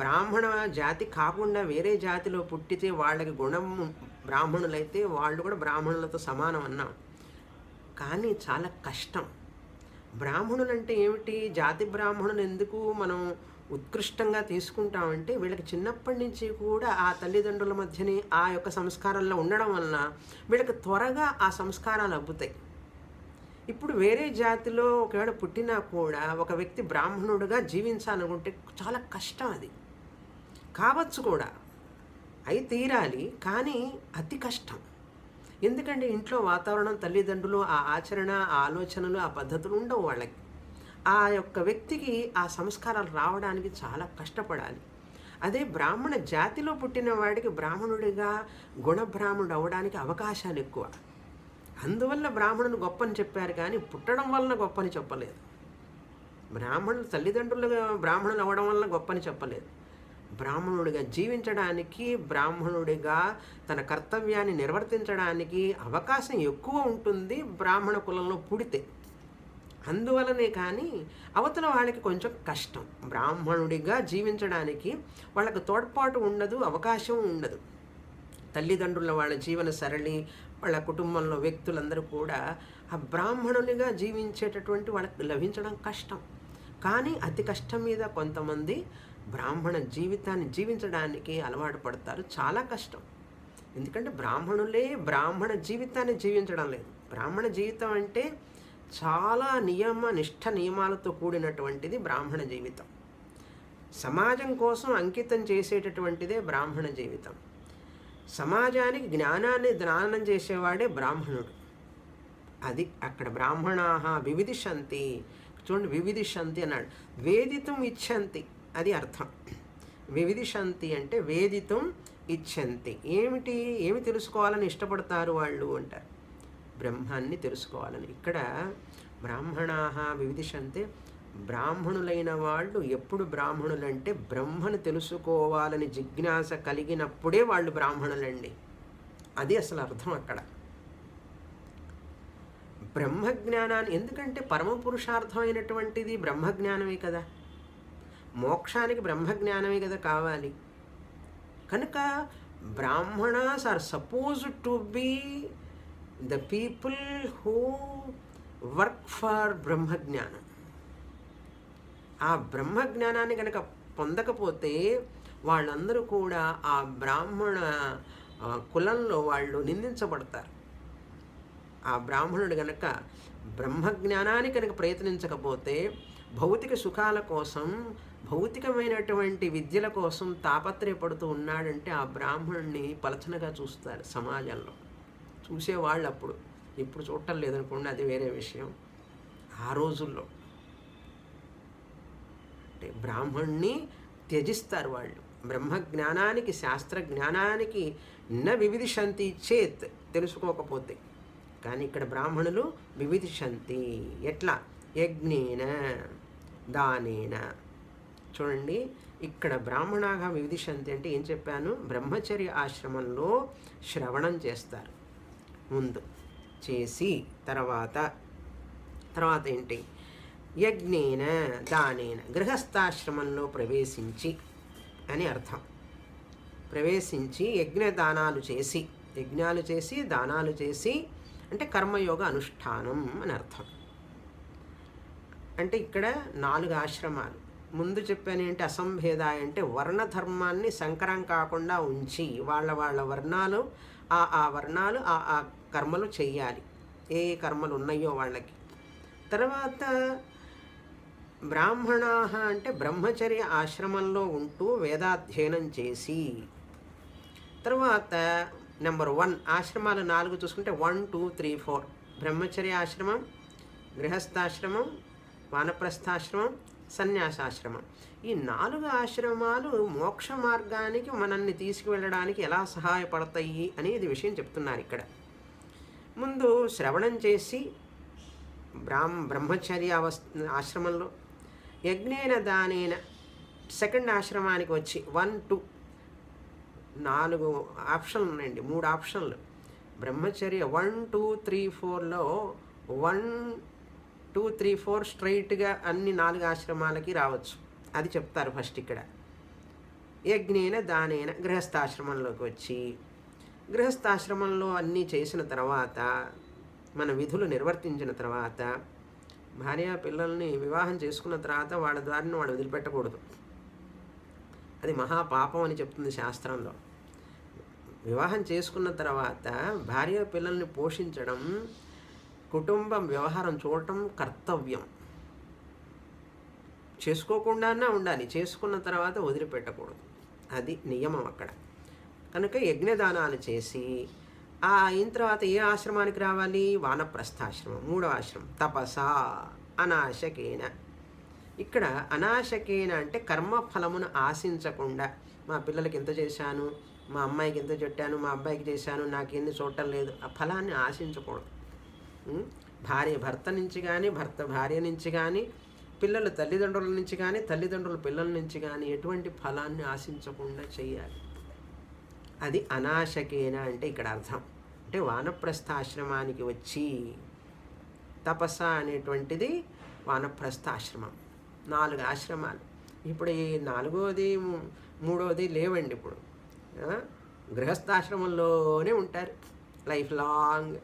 బ్రాహ్మణ జాతి కాకుండా వేరే జాతిలో పుట్టితే వాళ్ళకి గుణం బ్రాహ్మణులైతే వాళ్ళు కూడా బ్రాహ్మణులతో సమానం అన్నాం. కానీ చాలా కష్టం. బ్రాహ్మణులు అంటే ఏమిటి? జాతి బ్రాహ్మణులు ఎందుకు మనం ఉత్కృష్టంగా తీసుకుంటామంటే వీళ్ళకి చిన్నప్పటి నుంచి కూడా ఆ తల్లిదండ్రుల మధ్యని ఆ యొక్క సంస్కారాల్లో ఉండడం వలన వీళ్ళకి త్వరగా ఆ సంస్కారాలు అబ్బుతాయి. ఇప్పుడు వేరే జాతిలో ఒకవేళ పుట్టినా కూడా ఒక వ్యక్తి బ్రాహ్మణుడుగా జీవించాలనుకుంటే చాలా కష్టం. అది కావచ్చు కూడా, అయి తీరాలి, కానీ అతి కష్టం. ఎందుకంటే ఇంట్లో వాతావరణం, తల్లిదండ్రులు, ఆ ఆచరణ, ఆ ఆలోచనలు, ఆ పద్ధతులు ఉండవు వాళ్ళకి. ఆ యొక్క వ్యక్తికి ఆ సంస్కారాలు రావడానికి చాలా కష్టపడాలి. అదే బ్రాహ్మణ జాతిలో పుట్టిన వాడికి బ్రాహ్మణుడిగా గుణబ్రాహ్మణుడు అవ్వడానికి అవకాశాలు ఎక్కువ. అందువల్ల బ్రాహ్మణుని గొప్పని చెప్పారు, కానీ పుట్టడం వలన గొప్పని చెప్పలేదు. బ్రాహ్మణులు తల్లిదండ్రులుగా బ్రాహ్మణులు అవ్వడం వలన గొప్పని చెప్పలేదు. బ్రాహ్మణుడిగా జీవించడానికి, బ్రాహ్మణుడిగా తన కర్తవ్యాన్ని నిర్వర్తించడానికి అవకాశం ఎక్కువ ఉంటుంది బ్రాహ్మణ కులంలో పుడితే. అందువలనే కానీ అవతల వాళ్ళకి కొంచెం కష్టం. బ్రాహ్మణుడిగా జీవించడానికి వాళ్ళకు తోడ్పాటు ఉండదు, అవకాశం ఉండదు. తల్లిదండ్రుల వాళ్ళ జీవన సరళి, వాళ్ళ కుటుంబంలో వ్యక్తులందరూ కూడా ఆ బ్రాహ్మణునిగా జీవించేటటువంటి వాళ్ళకి లభించడం కష్టం. కానీ అతి కష్టం మీద కొంతమంది బ్రాహ్మణ జీవితాన్ని జీవించడానికి అలవాటు పడతారు. చాలా కష్టం. ఎందుకంటే బ్రాహ్మణులే బ్రాహ్మణ జీవితాన్ని జీవించడం లేదు. బ్రాహ్మణ జీవితం అంటే చాలా నిష్ఠ నియమాలతో కూడినటువంటిది బ్రాహ్మణ జీవితం. సమాజం కోసం అంకితం చేసేటటువంటిదే బ్రాహ్మణ జీవితం. సమాజానికి జ్ఞానాన్ని దానం చేసేవాడే బ్రాహ్మణుడు. అది అక్కడ బ్రాహ్మణాః వివిదిషంతి. చూడండి, వివిదిషంతి అన్నాడు. వేదితుం ఇచ్చంతి, అది అర్థం. వివిదిషంతి అంటే వేదితుం ఇచ్చంతి. ఏమి తెలుసుకోవాలని ఇష్టపడతారు వాళ్ళు అంటారు? బ్రహ్మాన్ని తెలుసుకోవాలని. ఇక్కడ బ్రాహ్మణాః వివిదిషంతి, బ్రాహ్మణులైన వాళ్ళు ఎప్పుడు బ్రాహ్మణులంటే బ్రహ్మను తెలుసుకోవాలని జిజ్ఞాస కలిగినప్పుడే వాళ్ళు బ్రాహ్మణులండి. అది అసలు అర్థం అక్కడ. బ్రహ్మజ్ఞానాన్ని, ఎందుకంటే పరమ పురుషార్థమైనటువంటిది బ్రహ్మజ్ఞానమే కదా, మోక్షానికి బ్రహ్మజ్ఞానమే కదా కావాలి. కనుక Brahmanas are supposed to be the people who work for బ్రహ్మజ్ఞానం. ఆ బ్రహ్మజ్ఞానాన్ని కనుక పొందకపోతే వాళ్ళందరూ కూడా ఆ బ్రాహ్మణ కులంలో వాళ్ళు నిందించబడతారు. ఆ బ్రాహ్మణుడు కనుక బ్రహ్మజ్ఞానాన్ని కనుక ప్రయత్నించకపోతే భౌతిక సుఖాల కోసం, భౌతికమైనటువంటి విద్యల కోసం తాపత్రయపడుతూ ఉన్నాడంటే ఆ బ్రాహ్మణుడిని పలచనగా చూస్తారు సమాజంలో. చూసేవాళ్ళు అప్పుడు, ఇప్పుడు చూడటం లేదనుకోండి, అది వేరే విషయం. ఆ రోజుల్లో అంటే బ్రాహ్మణ్ణి త్యజిస్తారు వాళ్ళు. బ్రహ్మజ్ఞానానికి, శాస్త్ర జ్ఞానానికి వివిధిషంతి చేత్, తెలుసుకోకపోతే. కానీ ఇక్కడ బ్రాహ్మణులు వివిధిషంతి. ఎట్లా? యజ్ఞేన దానేన. చూడండి, ఇక్కడ బ్రాహ్మణాగా వివిధిషంతి అంటే ఏం చెప్పాను? బ్రహ్మచర్య ఆశ్రమంలో శ్రవణం చేస్తారు ముందు, చేసి తర్వాత ఏంటి? యజ్ఞేన దానేన, గృహస్థాశ్రమంలో ప్రవేశించి అని అర్థం. ప్రవేశించి యజ్ఞాలు చేసి దానాలు చేసి అంటే కర్మయోగ అనుష్ఠానం అని అర్థం. అంటే ఇక్కడ 4 ఆశ్రమాలు ముందు చెప్పాను. ఏంటి? అసంభేదాయ అంటే వర్ణధర్మాన్ని సంకరం కాకుండా ఉంచి వాళ్ళ వర్ణాలు ఆ వర్ణాలు ఆ కర్మలు చెయ్యాలి, ఏ కర్మలు ఉన్నాయో వాళ్ళకి. తర్వాత బ్రాహ్మణా అంటే బ్రహ్మచర్య ఆశ్రమంలో ఉంటూ వేదాధ్యయనం చేసి, తర్వాత నెంబర్ 1 ఆశ్రమాలు 4 చూసుకుంటే 1, 2, 3, 4 బ్రహ్మచర్య ఆశ్రమం, గృహస్థాశ్రమం, వానప్రస్థాశ్రమం, సన్యాసాశ్రమం. ఈ 4 ఆశ్రమాలు మోక్ష మార్గానికి మనల్ని తీసుకువెళ్ళడానికి ఎలా సహాయపడతాయి అనేది విషయం చెప్తున్నారు ఇక్కడ. ముందు శ్రవణం చేసి బ్రహ్మచర్య ఆశ్రమంలో, యజ్ఞేన దానేన సెకండ్ ఆశ్రమానికి వచ్చి 1, 2 4 ఆప్షన్లు ఉన్నాయండి, 3 ఆప్షన్లు. బ్రహ్మచర్య 1, 2, 3, 4లో 1, 2, 3, 4 స్ట్రైట్గా అన్ని 4 ఆశ్రమాలకి రావచ్చు. అది చెప్తారు ఫస్ట్ ఇక్కడ. యజ్ఞేన దానేన గృహస్థాశ్రమంలోకి వచ్చి, గృహస్థాశ్రమంలో అన్నీ చేసిన తర్వాత, మన విధులు నిర్వర్తించిన తర్వాత, భార్య పిల్లల్ని వివాహం చేసుకున్న తర్వాత వాళ్ళ దారిని వాడు వదిలిపెట్టకూడదు. అది మహాపాపం అని చెప్తుంది శాస్త్రంలో. వివాహం చేసుకున్న తర్వాత భార్య పిల్లల్ని పోషించడం, కుటుంబం వ్యవహారం చూడటం కర్తవ్యం. చేసుకోకుండానే ఉండాలి, చేసుకున్న తర్వాత వదిలిపెట్టకూడదు. అది నియమం అక్కడ. కనుక యజ్ఞదానాలు చేసి అయిన తర్వాత ఏ ఆశ్రమానికి రావాలి? వానప్రస్థాశ్రమం, 3వ ఆశ్రమం. తపస అనాశకేన. ఇక్కడ అనాశకేన అంటే కర్మఫలమును ఆశించకుండా, మా పిల్లలకి ఎంత చేశాను, మా అమ్మాయికి ఎంత చుట్టాను, మా అబ్బాయికి చేశాను, నాకేంది చూడటం లేదు, ఆ ఫలాన్ని ఆశించకూడదు. భార్య భర్త నుంచి కానీ, భర్త భార్య నుంచి కానీ, పిల్లలు తల్లిదండ్రుల నుంచి కానీ, తల్లిదండ్రుల పిల్లల నుంచి కానీ ఎటువంటి ఫలాన్ని ఆశించకుండా చేయాలి. అది అనాశకేన అంటే ఇక్కడ అర్థం. అంటే వానప్రస్థాశ్రమానికి వచ్చి, తపస్స అనేటువంటిది వానప్రస్థాశ్రమం. 4 ఆశ్రమాలు. ఇప్పుడు ఈ 4వది 3వది లేవండి. ఇప్పుడు గృహస్థాశ్రమంలోనే ఉంటారు లైఫ్ లాంగ్.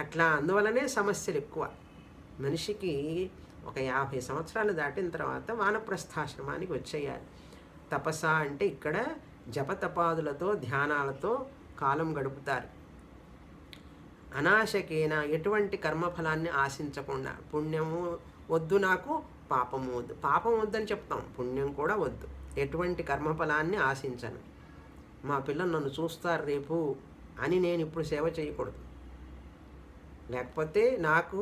అట్లా అందువలనే సమస్యలు ఎక్కువ. మనిషికి ఒక 50 సంవత్సరాలు దాటిన తర్వాత వానప్రస్థాశ్రమానికి వచ్చేయాలి. తపస్స అంటే ఇక్కడ జపతపాదులతో, ధ్యానాలతో కాలం గడుపుతారు. అనాశకేన ఎటువంటి కర్మఫలాన్ని ఆశించకుండా, పుణ్యము వద్దు నాకు, పాపము వద్దు. పాపం వద్దని చెప్తాం, పుణ్యం కూడా వద్దు. ఎటువంటి కర్మఫలాన్ని ఆశించను. మా పిల్లలు నన్ను చూస్తారు రేపు అని నేను ఇప్పుడు సేవ చేయకూడదు. లేకపోతే నాకు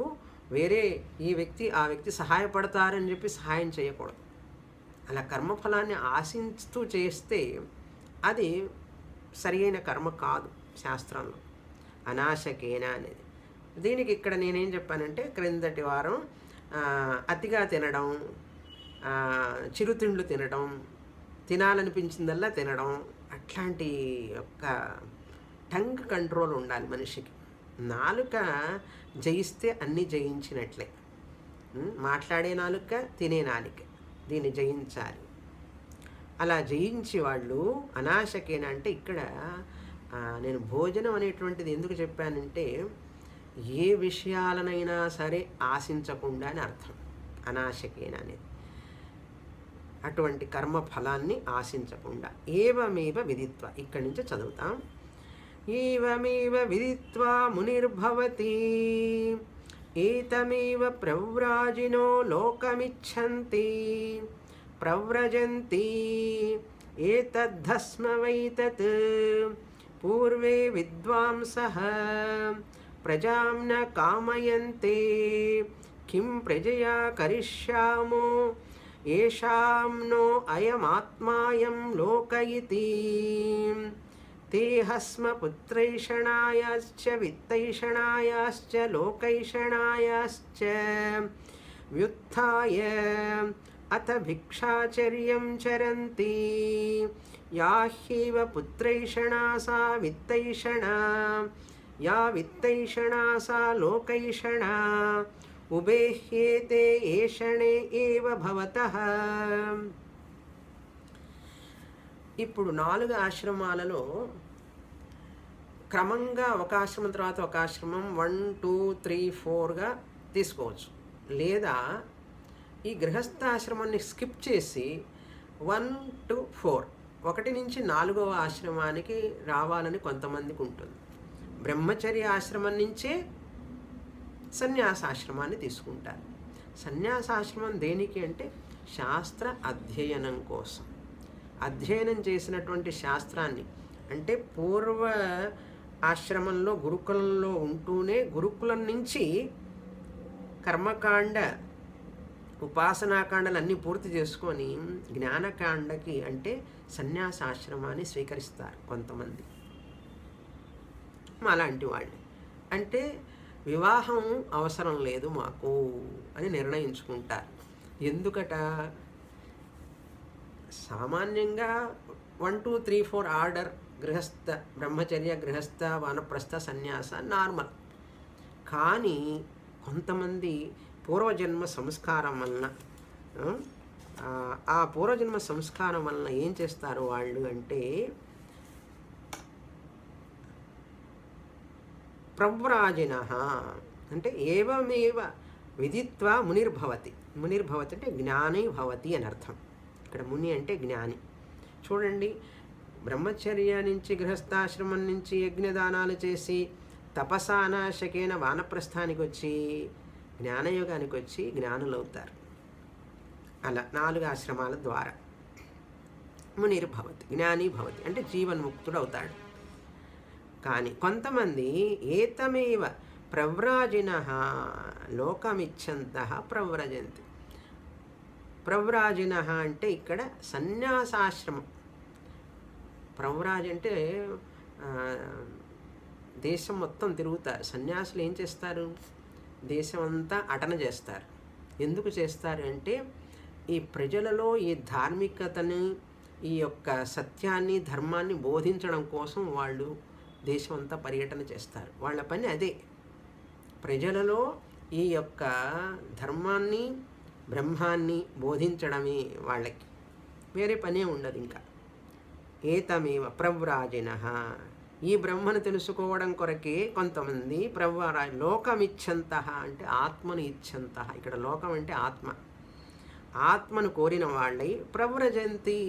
వేరే ఈ వ్యక్తి ఆ వ్యక్తి సహాయపడతారని చెప్పి సహాయం చేయకూడదు. అలా కర్మఫలాన్ని ఆశిస్తూ చేస్తే అది సరి అయిన కర్మ కాదు శాస్త్రంలో. అనాశకేన అనేది. దీనికి ఇక్కడ నేనేం చెప్పానంటే, క్రిందటి వారం అతిగా తినడం, చిరుతిండ్లు తినడం, తినాలనిపించిందల్లా తినడం, అట్లాంటి యొక్క టంగ్ కంట్రోల్ ఉండాలి మనిషికి. నాలుక జయిస్తే అన్నీ జయించినట్లే. మాట్లాడే నాలుక, తినే నాలుక, దీన్ని జయించాలి. అలా జయించి వాళ్ళు అనాశకేన అంటే ఇక్కడ నేను భోజనం అనేటువంటిది ఎందుకు చెప్పానంటే ఏ విషయాలనైనా సరే ఆశించకుండా అని అర్థం. అనాశకేన అనేది అటువంటి కర్మ ఫలాన్ని ఆశించకుండా. ఏవమేవ విదిత్వ, ఇక్కడి నుంచి చదువుతాం. ఏవమేవ విదిత్వా మునిర్భవతి ఏతమేవ ప్రవ్రాజినో లోకమిచ్చంతి ప్రవ్రజంతి ఏతద్ధస్మవైతత్ పూర్వే విద్వాంసః ప్రజాం న కామయంతే కిం ప్రజయా కరిష్యామో ఏషాం నో అయమాత్మాయం లోక ఇతి తేహస్మ పుత్రైషణాయాశ్చ విత్తైషణాయాశ్చ లోకైషణాయాశ్చ వ్యుత్థాయ అథ భిక్షాచర్యం చరంతి యా హ్యైవ పుత్రైషణా సా విత్తైషణా యా విత్తైషణా సా లోకైషణా ఉభేహ్యేతే ఏషణే ఏవ భవతః. ఇప్పుడు 4 ఆశ్రమాలలో క్రమంగా ఒక ఆశ్రమం తర్వాత ఒక ఆశ్రమం 1, 2, 3, 4గా తీసుకోవచ్చు. లేదా ఈ గృహస్థాశ్రమాన్ని స్కిప్ చేసి 1 to 4, 1 నుంచి 4వ ఆశ్రమానికి రావాలని కొంతమందికి ఉంటుంది. బ్రహ్మచర్య ఆశ్రమం నుంచే సన్యాసాశ్రమాన్ని తీసుకుంటారు. సన్యాసాశ్రమం దేనికి అంటే శాస్త్ర అధ్యయనం కోసం. అధ్యయనం చేసినటువంటి శాస్త్రాన్ని అంటే పూర్వ ఆశ్రమంలో గురుకులంలో ఉంటూనే గురుకులం నుంచి కర్మకాండ ఉపాసనాకాండలు అన్నీ పూర్తి చేసుకొని జ్ఞానకాండకి అంటే సన్యాసాశ్రమాన్ని స్వీకరిస్తారు కొంతమంది. అలాంటి వాళ్ళు అంటే వివాహం అవసరం లేదు మాకు అని నిర్ణయించుకుంటారు. ఎందుకట? సామాన్యంగా 1, 2, 3, 4 ఆర్డర్ గృహస్థ బ్రహ్మచర్య, గృహస్థ, వానప్రస్థ, సన్యాస నార్మల్. కానీ కొంతమంది పూర్వజన్మ సంస్కారం వలన ఆ పూర్వజన్మ సంస్కారం వలన ఏం చేస్తారు వాళ్ళు అంటే ప్రవ్రాజిన అంటే ఏవమేవ విదిత్వా మునిర్భవతి. మునిర్భవతి అంటే జ్ఞాని భవతి అని అర్థం. ఇక్కడ ముని అంటే జ్ఞాని. చూడండి, బ్రహ్మచర్య నుంచి గృహస్థాశ్రమం నుంచి యజ్ఞదానాలు చేసి తపసానాశకేన వానప్రస్థానికి వచ్చి జ్ఞానయోగానికి వచ్చి జ్ఞానులు అవుతారు. అలా 4 ఆశ్రమాల ద్వారా మునిర్భవతి, జ్ఞాని భవతి అంటే జీవన్ముక్తుడు అవుతాడు. కానీ కొంతమంది ఏతమేవ ప్రవ్రాజిన లోకమిచ్చంతః ప్రవ్రజంతి. ప్రవ్రాజిన అంటే ఇక్కడ సన్యాసాశ్రమం. ప్రవ్రాజ్ అంటే దేశం మొత్తం తిరుగుతారు. సన్యాసులు ఏం చేస్తారు? దేశం అంతా అటన చేస్తారు. ఎందుకు చేస్తారు అంటే ఈ ప్రజలలో ఈ ధార్మికతని, ఈ యొక్క సత్యాన్ని, ధర్మాన్ని బోధించడం కోసం వాళ్ళు దేశం అంతా పర్యటన చేస్తారు. వాళ్ళ పని అదే. ప్రజలలో ఈ యొక్క ధర్మాన్ని, బ్రహ్మాన్ని బోధించడమే వాళ్ళకి, వేరే పనే ఉండదు. ఇంకా ఏతమేవ ప్రవ్రాజిన, ఈ బ్రహ్మను తెలుసుకోవడం కొరకే కొంతమంది లోకమిచ్చంత అంటే ఆత్మను ఇచ్చంత. ఇక్కడ లోకం అంటే ఆత్మ. ఆత్మను కోరిన వాళ్ళై ప్రవ్రజంతి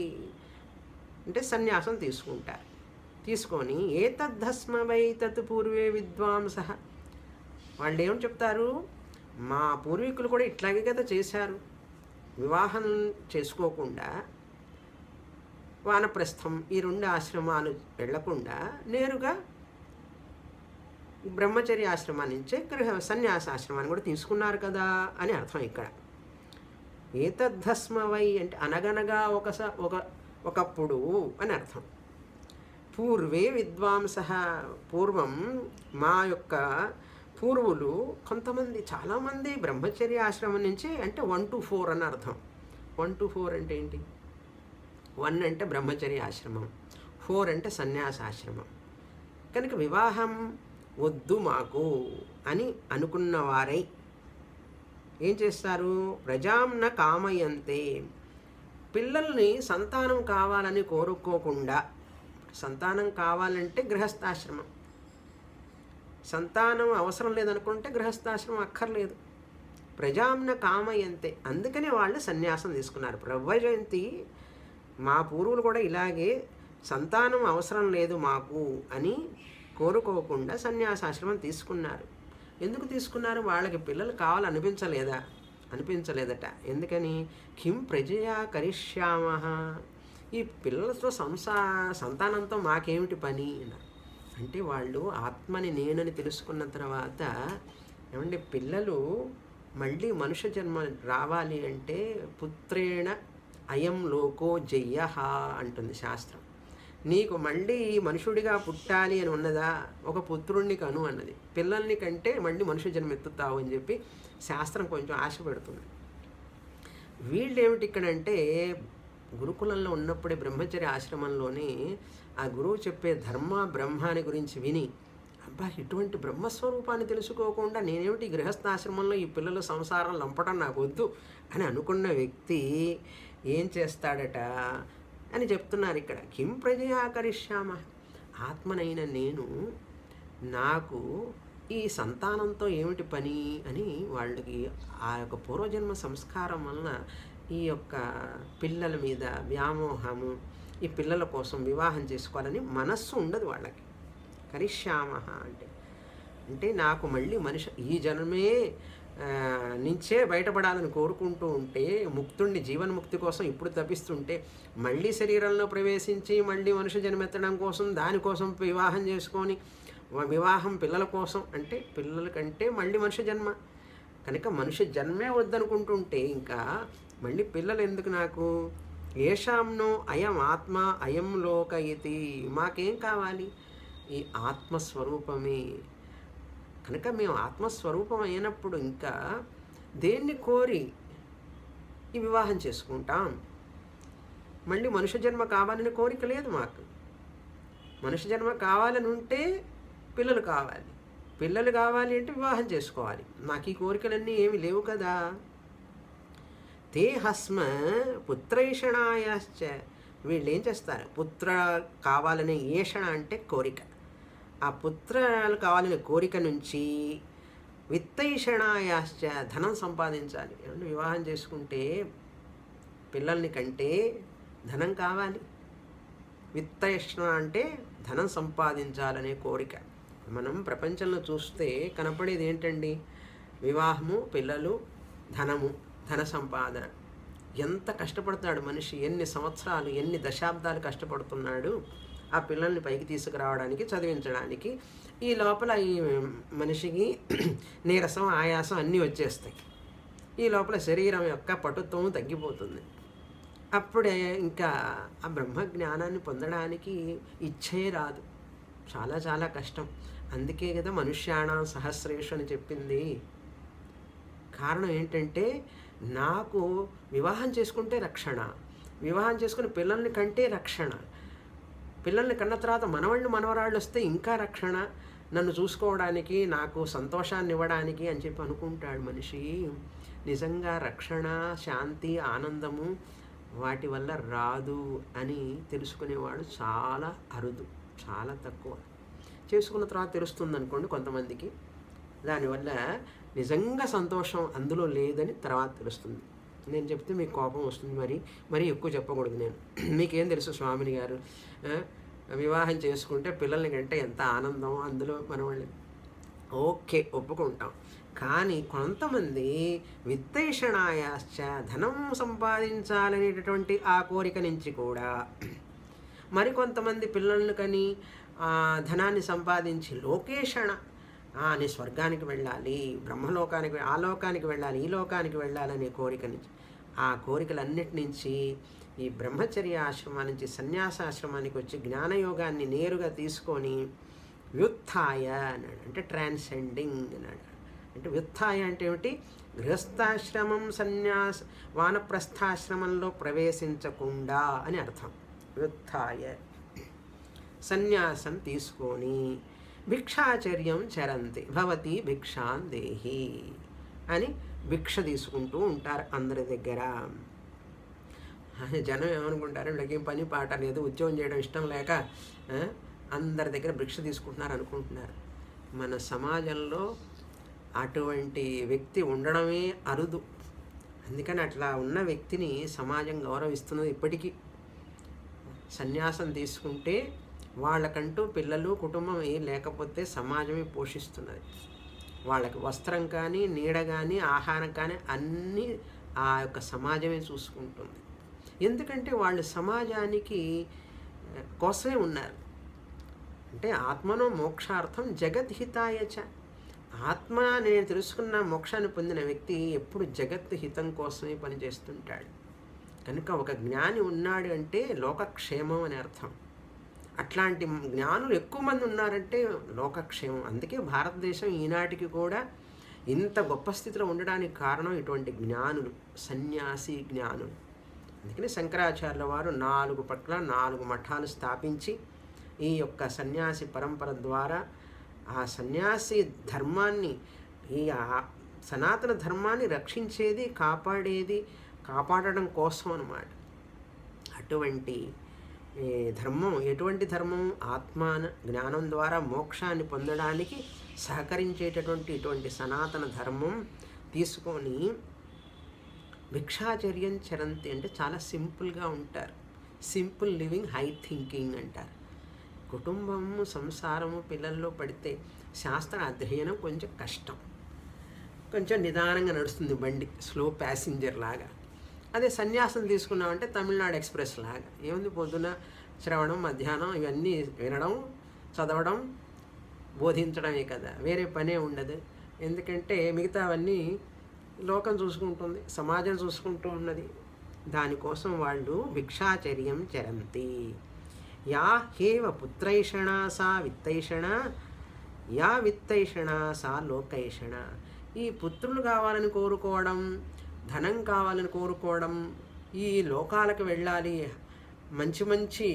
అంటే సన్యాసం తీసుకుంటారు. తీసుకొని ఏతద్ధస్మవై తత్ పూర్వే విద్వాంసః, వాళ్ళు ఏమని చెప్తారు? మా పూర్వీకులు కూడా ఇట్లాగే కదా చేశారు. వివాహం చేసుకోకుండా వానప్రస్థం ఈ 2 ఆశ్రమాలు వెళ్లకుండా నేరుగా బ్రహ్మచర్య ఆశ్రమాన్ని నుంచే సన్యాసాశ్రమాన్ని కూడా తీసుకున్నారు కదా అని అర్థం. ఇక్కడ ఏతద్ధస్మవై అంటే అనగనగా ఒకప్పుడు అని అర్థం. పూర్వే విద్వాంసః, పూర్వం మా యొక్క పూర్వులు కొంతమంది, చాలామంది బ్రహ్మచర్య ఆశ్రమం నుంచి అంటే 1 to 4 అని అర్థం. 1 to 4 అంటే ఏంటి? 1 అంటే బ్రహ్మచర్య ఆశ్రమం, 4 అంటే సన్యాసాశ్రమం. కనుక వివాహం వద్దు మాకు అని అనుకున్నవారై ఏం చేస్తారు? ప్రజాంన కామయంతే, పిల్లల్ని సంతానం కావాలని కోరుకోకుండా, సంతానం కావాలంటే గృహస్థాశ్రమం, సంతానం అవసరం లేదనుకుంటే గృహస్థాశ్రమం అక్కర్లేదు. ప్రజాంన కామయంతే, అందుకనే వాళ్ళు సన్యాసం తీసుకున్నారు. ప్రవ్రజంతి, మా పూర్వులు కూడా ఇలాగే సంతానం అవసరం లేదు మాకు అని కోరుకోకుండా సన్యాసాశ్రమం తీసుకున్నారు. ఎందుకు తీసుకున్నారు? వాళ్ళకి పిల్లలు అనిపించలేదట. ఎందుకని? కిం ప్రజయా కరిష్యామః, ఈ పిల్లలతో సంతానంతో మాకేమిటి పని అంటే, వాళ్ళు ఆత్మని నేనని తెలుసుకున్న తర్వాత, ఏమంటే పిల్లలు మళ్ళీ మనుష్య జన్మ రావాలి అంటే పుత్రేణ అయం లోకో జయ్యః అంటుంది శాస్త్రం. నీకు మళ్ళీ మనుషుడిగా పుట్టాలి అని ఉన్నదా, ఒక పుత్రుణ్ణి కను అన్నది. పిల్లల్ని కంటే మళ్ళీ మనుష్య జన్మ ఎత్తుతావు అని చెప్పి శాస్త్రం కొంచెం ఆశ పెడుతుంది. వీళ్ళేమిటి ఇక్కడంటే, గురుకులంలో ఉన్నప్పుడే బ్రహ్మచర్య ఆశ్రమంలోనే ఆ గురువు చెప్పే ధర్మ బ్రహ్మాని గురించి విని, అబ్బా ఇటువంటి బ్రహ్మస్వరూపాన్ని తెలుసుకోకుండా నేనేమిటి గృహస్థాశ్రమంలో ఈ పిల్లల సంసారం లంపటం నాకు వద్దు అని అనుకున్న వ్యక్తి ఏం చేస్తాడట అని చెప్తున్నారు ఇక్కడ. కిం ప్రజయా కరిష్యామ, ఆత్మనైన నేను, నాకు ఈ సంతానంతో ఏమిటి పని అని వాళ్ళకి ఆ యొక్క పూర్వజన్మ సంస్కారం వలన ఈ యొక్క పిల్లల మీద వ్యామోహము, ఈ పిల్లల కోసం వివాహం చేసుకోవాలని మనస్సు ఉండదు వాళ్ళకి. కరిష్యామ అంటే నాకు మళ్ళీ మనిషి ఈ జన్మే నుంచే బయటపడాలని కోరుకుంటూ ఉంటే, ముక్తుణ్ణి జీవన్ముక్తి కోసం ఇప్పుడు తప్పిస్తుంటే, మళ్ళీ శరీరంలో ప్రవేశించి మళ్ళీ మనుష్య జన్మెత్తడం కోసం, దానికోసం వివాహం చేసుకొని, వివాహం పిల్లల కోసం అంటే పిల్లల కంటే మళ్ళీ మనుష్య జన్మ కనుక మనుష్య జన్మే వద్దనుకుంటుంటే ఇంకా మళ్ళీ పిల్లలు ఎందుకు నాకు? ఏషాంనో అయం ఆత్మ అయం లోక ఇతి, మాకేం కావాలి? ఈ ఆత్మస్వరూపమే. కనుక మేము ఆత్మస్వరూపం అయినప్పుడు ఇంకా దేన్ని కోరి ఈ వివాహం చేసుకుంటాం? మళ్ళీ మనుష్య జన్మ కావాలని కోరిక లేదు మాకు. మనుష్య జన్మ కావాలని ఉంటే పిల్లలు కావాలి, పిల్లలు కావాలి అంటే వివాహం చేసుకోవాలి. నాకు ఈ కోరికలన్నీ ఏమి లేవు కదా. తే హస్మ పుత్రైషణాయాశ్చ, వీళ్ళు ఏం చేస్తారు? పుత్ర కావాలనే ఏషణ అంటే కోరిక, ఆ పుత్రాలు కావాలనే కోరిక నుంచి విత్తైషణాయాశ్చ, ధనం సంపాదించాలి. ఏమంటే వివాహం చేసుకుంటే పిల్లల్ని కంటే ధనం కావాలి. విత్తైషణ అంటే ధనం సంపాదించాలనే కోరిక. మనం ప్రపంచంలో చూస్తే కనపడేది ఏంటండి? వివాహము, పిల్లలు, ధనము, ధన సంపాదన. ఎంత కష్టపడతాడు మనిషి, ఎన్ని సంవత్సరాలు, ఎన్ని దశాబ్దాలు కష్టపడుతున్నాడు ఆ పిల్లల్ని పైకి తీసుకురావడానికి, చదివించడానికి. ఈ లోపల ఈ మనిషికి నీరసం, ఆయాసం అన్నీ వచ్చేస్తాయి. ఈ లోపల శరీరం యొక్క పటుత్వం తగ్గిపోతుంది. అప్పుడే ఇంకా ఆ బ్రహ్మ జ్ఞానాన్ని పొందడానికి ఇచ్చే రాదు. చాలా చాలా కష్టం. అందుకే కదా మనుష్యాణం సహస్రేషు అని చెప్పింది. కారణం ఏంటంటే, నాకు వివాహం చేసుకుంటే రక్షణ, వివాహం చేసుకుని పిల్లల్ని కంటే రక్షణ, పిల్లల్ని కన్న తర్వాత మనవరాళ్ళు వస్తే ఇంకా రక్షణ, నన్ను చూసుకోవడానికి, నాకు సంతోషాన్ని ఇవ్వడానికి అని చెప్పి అనుకుంటాడు మనిషి. నిజంగా రక్షణ, శాంతి, ఆనందము వాటి వల్ల రాదు అని తెలుసుకునేవాడు చాలా అరుదు, చాలా తక్కువ. చేసుకున్న తర్వాత తెలుస్తుంది అనుకోండి కొంతమందికి, దానివల్ల నిజంగా సంతోషం అందులో లేదని తర్వాత తెలుస్తుంది. నేను చెప్తే మీకు కోపం వస్తుంది, మరి ఎక్కువ చెప్పకూడదు. నేను మీకేం తెలుసు స్వామిని గారు, వివాహం చేసుకుంటే పిల్లల్ని కంటే ఎంత ఆనందం అందులో మనవాళ్ళు. ఓకే, ఒప్పుకుంటాం. కానీ కొంతమంది విత్తైషణాయాశ్చ, ధనం సంపాదించాలనేటటువంటి ఆ కోరిక నుంచి కూడా, మరికొంతమంది పిల్లలను కని ధనాన్ని సంపాదించి లోకేషణ, నేను స్వర్గానికి వెళ్ళాలి, బ్రహ్మలోకానికి, ఆ లోకానికి వెళ్ళాలి, ఈ లోకానికి వెళ్ళాలనే కోరిక నుంచి, ఆ కోరికలన్నిటి నుంచి ఈ బ్రహ్మచర్య ఆశ్రమం నుంచి సన్యాసాశ్రమానికి వచ్చి జ్ఞానయోగాన్ని నేరుగా తీసుకొని వ్యుత్థాయ అన్నాడు. అంటే ట్రాన్సెండింగ్ అన్నాడు. అంటే వ్యుత్థాయ అంటే ఏమిటి? గృహస్థాశ్రమం, వానప్రస్థాశ్రమంలో ప్రవేశించకుండా అని అర్థం. వ్యుత్థాయ, సన్యాసం తీసుకొని భిక్షాచర్యం చరంతి భవతి భిక్షాన్ దేహి అని భిక్ష తీసుకుంటూ ఉంటారు అందరి దగ్గర. జనం ఏమనుకుంటారు, వీళ్ళకి ఏం పని పాట లేదు, ఉద్యోగం చేయడం ఇష్టం లేక అందరి దగ్గర భిక్ష తీసుకుంటున్నారు అనుకుంటున్నారు. మన సమాజంలో అటువంటి వ్యక్తి ఉండడమే అరుదు. అందుకని అట్లా ఉన్న వ్యక్తిని సమాజం గౌరవిస్తున్నది ఇప్పటికీ. సన్యాసం తీసుకుంటే వాళ్ళకంటూ పిల్లలు కుటుంబం ఏం లేకపోతే సమాజమే పోషిస్తున్నది. వాళ్ళకి వస్త్రం కానీ, నీడ కానీ, ఆహారం కానీ అన్నీ ఆ యొక్క సమాజమే చూసుకుంటుంది. ఎందుకంటే వాళ్ళు సమాజానికి కోసమే ఉన్నారు. అంటే ఆత్మనో మోక్షార్థం జగద్హితాయచ. ఆత్మ నేను తెలుసుకున్న మోక్షాన్ని పొందిన వ్యక్తి ఎప్పుడు జగత్ హితం కోసమే పనిచేస్తుంటాడు. కనుక ఒక జ్ఞాని ఉన్నాడు అంటే లోకక్షేమం అని అర్థం. అట్లాంటి జ్ఞానులు ఎక్కువ మంది ఉన్నారంటే లోకక్షేమం. అందుకే భారతదేశం ఈనాటికి కూడా ఇంత గొప్ప స్థితిలో ఉండడానికి కారణం ఇటువంటి జ్ఞానులు, సన్యాసి జ్ఞానులు. అందుకని శంకరాచార్యుల వారు 4 పట్ల 4 మఠాలు స్థాపించి ఈ యొక్క సన్యాసి పరంపర ద్వారా ఆ సన్యాసి ధర్మాన్ని, ఈ సనాతన ధర్మాన్ని రక్షించేది, కాపాడడం కోసం అన్నమాట. అటువంటి ధర్మం, ఎటువంటి ధర్మం? ఆత్మాన జ్ఞానం ద్వారా మోక్షాన్ని పొందడానికి సహకరించేటటువంటి ఇటువంటి సనాతన ధర్మం తీసుకొని భిక్షాచర్యం చరంతి అంటే చాలా సింపుల్గా ఉంటారు. సింపుల్ లివింగ్, హై థింకింగ్ అంటారు. కుటుంబము, సంసారము, పిల్లల్లో పడితే శాస్త్ర అధ్యయనం కొంచెం కష్టం, కొంచెం నిదానంగా నడుస్తుంది బండి, స్లో ప్యాసింజర్ లాగా. అదే సన్యాసం తీసుకున్నామంటే తమిళనాడు ఎక్స్ప్రెస్ లాగా. ఏముంది, పొద్దున శ్రవణం, మధ్యాహ్నం ఇవన్నీ వినడం, చదవడం, బోధించడమే కదా, వేరే పనే ఉండదు. ఎందుకంటే మిగతావన్నీ లోకం చూసుకుంటుంది, సమాజం చూసుకుంటూ ఉన్నది. దానికోసం వాళ్ళు భిక్షాచర్యం చరంతి. యా హేవ పుత్రైషణ సా విత్తైషణ, యా విత్తైషణ సా లోకైషణ. ఈ పుత్రులు కావాలని కోరుకోవడం, ధనం కావాలని కోరుకోవడం, ఈ లోకాలకు వెళ్ళాలి, మంచి మంచి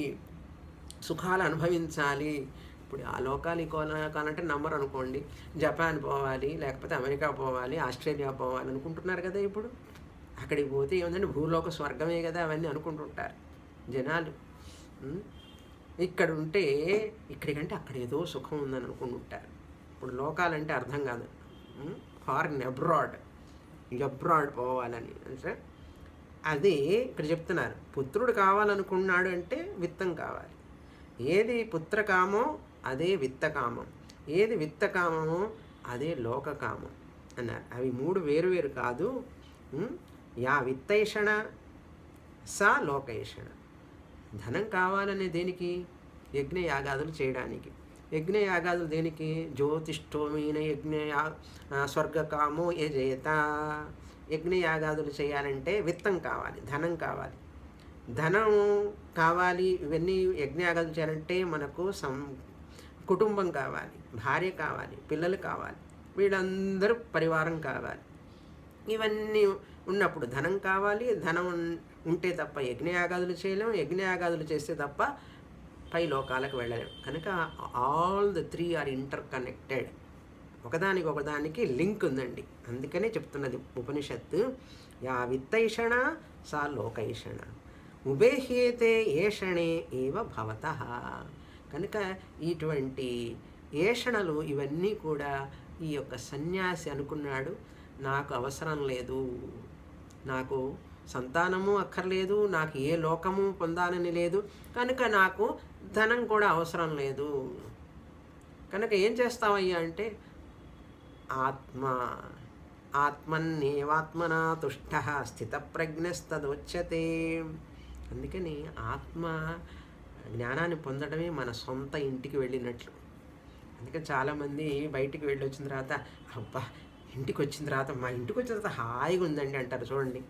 సుఖాలు అనుభవించాలి. ఇప్పుడు ఆ లోకాలు ఈ లోకాలంటే నమ్మరు అనుకోండి, జపాన్ పోవాలి, లేకపోతే అమెరికా పోవాలి, ఆస్ట్రేలియా పోవాలి అనుకుంటున్నారు కదా. ఇప్పుడు అక్కడికి పోతే ఏముందంటే భూలోక స్వర్గమే కదా, అవన్నీ అనుకుంటుంటారు జనాలు. ఇక్కడ ఉంటే ఇక్కడికంటే అక్కడ ఏదో సుఖం ఉందని అనుకుంటుంటారు. ఇప్పుడు లోకాలంటే అర్థం కాదు, ఫారిన్, అబ్రాడ్ పోవాలని. అంటే అది ఇక్కడ చెప్తున్నారు. పుత్రుడు కావాలనుకున్నాడు అంటే విత్తం కావాలి. ఏది పుత్రకామో అదే విత్తకామం, ఏది విత్తకామమో అదే లోకకామం అన్నారు. అవి 3 వేరు కాదు. యా విత్తైషణ సా లోకైషణ. ధనం కావాలనే దేనికి? యజ్ఞయాగాదులు చేయడానికి. యజ్ఞయాగాదులు దేనికి? జ్యోతిష్ఠోమీన స్వర్గకామో యజేత. యజ్ఞయాగాదులు చేయాలంటే విత్తం కావాలి, ధనం కావాలి. ధనం కావాలి. ఇవన్నీ యజ్ఞయాగాదులు చేయాలంటే మనకు కుటుంబం కావాలి, భార్య కావాలి, పిల్లలు కావాలి, వీళ్ళందరూ పరివారం కావాలి. ఇవన్నీ ఉన్నప్పుడు ధనం కావాలి. ధనం ఉంటే తప్ప యజ్ఞయాగాదులు చేయలేము, యజ్ఞయాగాదులు చేస్తే తప్ప పై లోకాలకు వెళ్ళలేము. కనుక all the 3 are inter connected. ఒకదానికి లింక్ ఉందండి. అందుకనే చెప్తున్నది ఉపనిషత్తు, యా విత్తైషణ సా లోకైషణ ఉభేహ్యేతే ఏషణే ఏవ భవతః. కనుక ఇటువంటి ఏషణలు ఇవన్నీ కూడా ఈ యొక్క సన్యాసి అనుకున్నాడు, నాకు అవసరం లేదు, నాకు సంతానము అక్కర్లేదు, నాకు ఏ లోకము పొందాలని లేదు, కనుక నాకు ధనం కూడా అవసరం లేదు. కనుక ఏం చేస్తావయ్యా అంటే ఆత్మన్నేవాత్మనా తుష్ట స్థితప్రజ్ఞస్తదోచ్యతే. అందుకని ఆత్మ జ్ఞానాన్ని పొందడమే మన సొంత ఇంటికి వెళ్ళినట్లు. అందుకని చాలామంది బయటికి వెళ్ళి వచ్చిన తర్వాత, అబ్బా ఇంటికి వచ్చిన తర్వాత, మా ఇంటికి వచ్చిన తర్వాత హాయిగా ఉందండి అంటారు. చూడండి,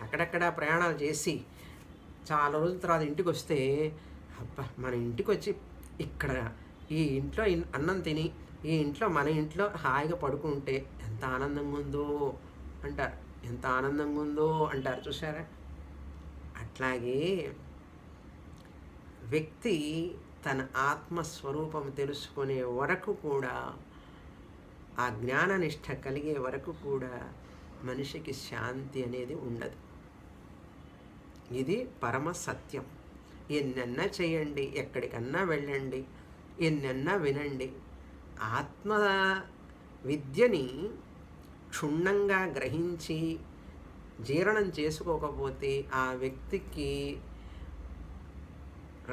అక్కడక్కడ ప్రయాణాలు చేసి చాలా రోజుల తర్వాత ఇంటికి వస్తే, అబ్బా మన ఇంటికి వచ్చి ఇక్కడ ఈ ఇంట్లో అన్నం తిని ఈ ఇంట్లో మన ఇంట్లో హాయిగా పడుకుంటే ఎంత ఆనందంగా ఉందో అంటారు, ఎంత ఆనందంగా ఉందో అంటారు. చూసారా? అట్లాగే వ్యక్తి తన ఆత్మస్వరూపం తెలుసుకునే వరకు కూడా, ఆ జ్ఞాననిష్ట కలిగే వరకు కూడా మనిషికి శాంతి అనేది ఉండదు. ఇది పరమ సత్యం. ఎన్నన్నా చేయండి, ఎక్కడికన్నా వెళ్ళండి, ఎన్నన్నా వినండి, ఆత్మ విద్యని క్షుణ్ణంగా గ్రహించి జీర్ణం చేసుకోకపోతే ఆ వ్యక్తికి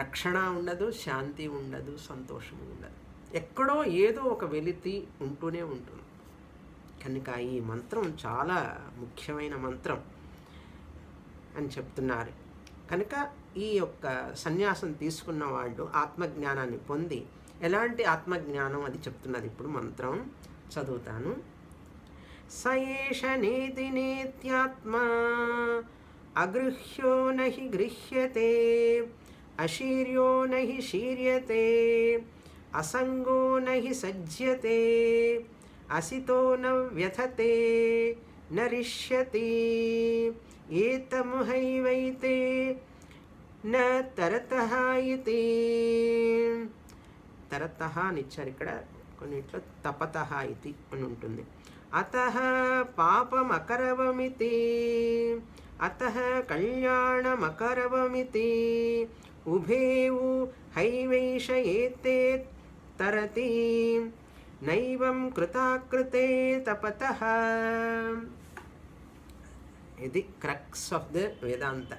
రక్షణ ఉండదు, శాంతి ఉండదు, సంతోషం ఉండదు. ఎక్కడో ఏదో ఒక వెలితి ఉంటూనే ఉంటుంది. కనుక ఈ మంత్రం చాలా ముఖ్యమైన మంత్రం అని చెప్తున్నారు. కనుక ఈ యొక్క సన్యాసం తీసుకున్న వాళ్ళు ఆత్మజ్ఞానాన్ని పొంది, ఎలాంటి ఆత్మజ్ఞానం అది చెప్తున్నది. ఇప్పుడు మంత్రం చదువుతాను. సయేష నేతి నేత్యాత్మా అగృహ్యో నహి గృహ్యతే అశీర్యో నహి శీర్యతే అసంగో నహి సజ్యతే అసితో న వ్యథతే నరిష్యతి ఏతముహైవైతే న తరతః ఇతి. తరతః అని ఇచ్చారు ఇక్కడ, కొన్నిట్లో తపతః ఇతి అని ఉంటుంది. అతః పాపమకరవమితి అతః కళ్యాణమకరవమితి ఉభేవు హైవైష ఏతే తరతి నైవం కృతాకృతే తపతః. ఇది క్రక్స్ ఆఫ్ ద వేదాంత.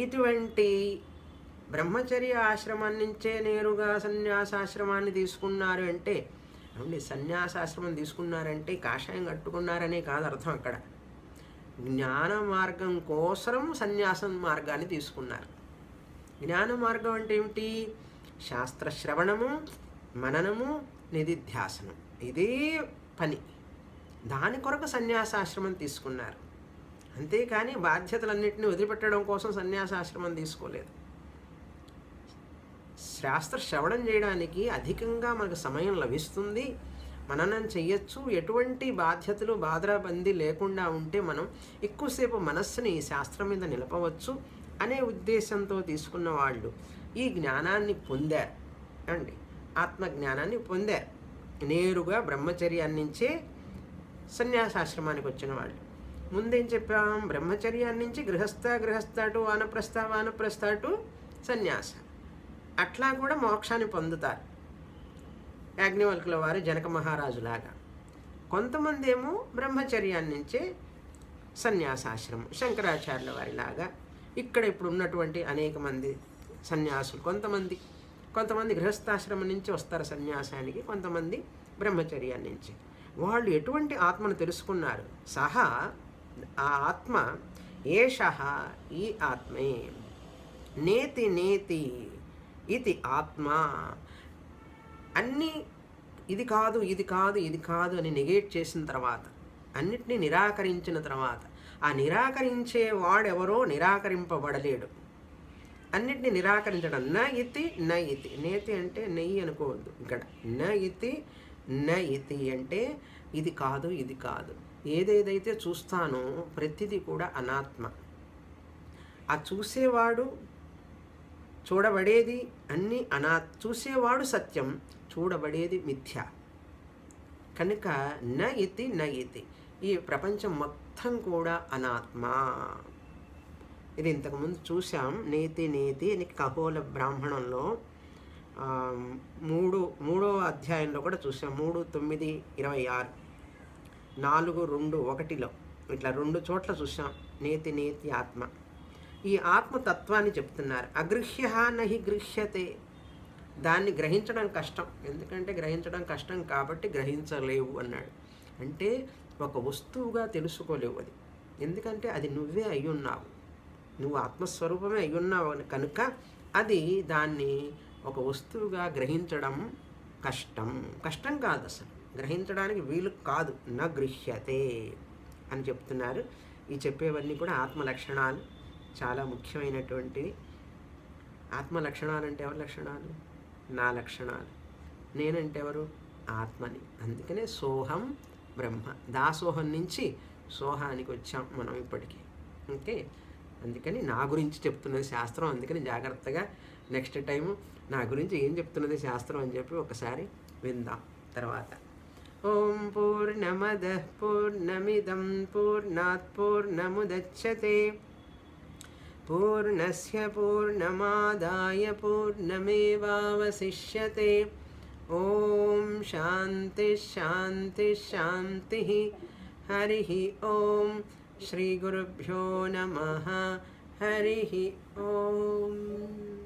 ఇటువంటి బ్రహ్మచర్య ఆశ్రమం నుంచే నేరుగా సన్యాసాశ్రమాన్ని తీసుకున్నారు అంటే, అవునండి, సన్యాసాశ్రమం తీసుకున్నారంటే కాషాయం కట్టుకున్నారనే కాదు అర్థం. అక్కడ జ్ఞాన మార్గం కోసం సన్యాసం మార్గాన్ని తీసుకున్నారు. జ్ఞాన మార్గం అంటే ఏమిటి? శాస్త్ర శ్రవణము, మననము, నిధిధ్యాసనం, ఇదే పని. దాని కొరకు సన్యాసాశ్రమం తీసుకున్నారు. అంతేకాని బాధ్యతలన్నింటినీ వదిలిపెట్టడం కోసం సన్యాసాశ్రమం తీసుకోలేదు. శాస్త్ర శ్రవణం చేయడానికి అధికంగా మనకు సమయం లభిస్తుంది, మననం చెయ్యొచ్చు. ఎటువంటి బాధ్యతలు బాధరాబందీ లేకుండా ఉంటే మనం ఎక్కువసేపు మనస్సుని శాస్త్రం మీద నిలపవచ్చు అనే ఉద్దేశంతో తీసుకున్న వాళ్ళు ఈ జ్ఞానాన్ని పొందారు అండి. ఆత్మజ్ఞానాన్ని పొందారు. నేరుగా బ్రహ్మచర్యాన్ని నుంచే సన్యాసాశ్రమానికి వచ్చిన వాళ్ళు. ముందేం చెప్పాం? బ్రహ్మచర్యాన్ని నుంచి గృహస్థ టు వానప్రస్థ టు సన్యాస. అట్లా కూడా మోక్షాన్ని పొందుతారు యాజ్ఞవల్కుల వారు, జనక మహారాజులాగా. కొంతమంది ఏమో బ్రహ్మచర్యాన్ని నుంచే సన్యాసాశ్రమం, శంకరాచార్యుల వారిలాగా. ఇక్కడ ఇప్పుడు ఉన్నటువంటి అనేక మంది సన్యాసులు, కొంతమంది గృహస్థాశ్రమం నుంచి వస్తారు సన్యాసానికి, కొంతమంది బ్రహ్మచర్యాన్ని నుంచి. వాళ్ళు ఎటువంటి ఆత్మను తెలుసుకున్నారు? సహా ఆ ఆత్మ, ఏషః ఈ ఆత్మే, నేతి నేతి ఇది ఆత్మ. అన్నీ ఇది కాదు ఇది కాదు ఇది కాదు అని నెగేట్ చేసిన తర్వాత, అన్నిటినీ నిరాకరించిన తర్వాత, ఆ నిరాకరించే వాడెవరో నిరాకరింపబడలేడు. అన్నిటిని నిరాకరించడం. న ఇతి న ఇతి. నేతి అంటే నెయ్యి అనుకోవద్దు ఇక్కడ. న ఇతి న ఇతి అంటే ఇది కాదు ఇది కాదు. ఏదేదైతే చూస్తానో ప్రతిదీ కూడా అనాత్మ. ఆ చూసేవాడు, చూడబడేది అన్నీ చూసేవాడు సత్యం, చూడబడేది మిథ్య. కనుక న ఇతి న ఇతి, ఈ ప్రపంచం మొత్తం కూడా అనాత్మ. ఇది ఇంతకుముందు చూసాం. నేతి నేతి అని ఖగోళ బ్రాహ్మణంలో మూడో అధ్యాయంలో కూడా చూసాం. 3:9-26, 4:2-1లో ఇట్లా 2 చోట్ల చూసాం. నేతి నేతి ఆత్మ. ఈ ఆత్మతత్వాన్ని చెప్తున్నారు. అగృహ్య నహి గృహ్యతే. దాన్ని గ్రహించడం కష్టం. ఎందుకంటే గ్రహించడం కష్టం కాబట్టి గ్రహించలేవు అన్నాడు. అంటే ఒక వస్తువుగా తెలుసుకోలేవు అది. ఎందుకంటే అది నువ్వే అయ్యున్నావు, నువ్వు ఆత్మస్వరూపమే అయ్యున్నావు కనుక అది దాన్ని ఒక వస్తువుగా గ్రహించడం కష్టం కాదు, అసలు గ్రహించడానికి వీలు కాదు. న గృహ్యతే అని చెప్తున్నారు. ఈ చెప్పేవన్నీ కూడా ఆత్మ లక్షణాలు, చాలా ముఖ్యమైనటువంటివి. ఆత్మ లక్షణాలు అంటే ఎవరి లక్షణాలు? నా లక్షణాలు. నేనంటే ఎవరు? ఆత్మని. అందుకనే సోహం బ్రహ్మ. దాసోహం నుంచి సోహానికి వచ్చాం మనం ఇప్పటికీ. ఓకే, అందుకని నా గురించి చెప్తున్నది శాస్త్రం. అందుకని జాగ్రత్తగా నెక్స్ట్ టైము నా గురించి ఏం చెప్తున్నది శాస్త్రం అని చెప్పి ఒకసారి విందాం తర్వాత. ఓం పూర్ణమదః పూర్ణమిదం పూర్ణాత్ పూర్ణముదచ్యతే పూర్ణస్య పూర్ణమాదాయ పూర్ణమేవావశిష్యతే. ఓం శాంతి శాంతి శాంతి. హరి ఓం. శ్రీ గురుభ్యో నమః. హరి ఓం.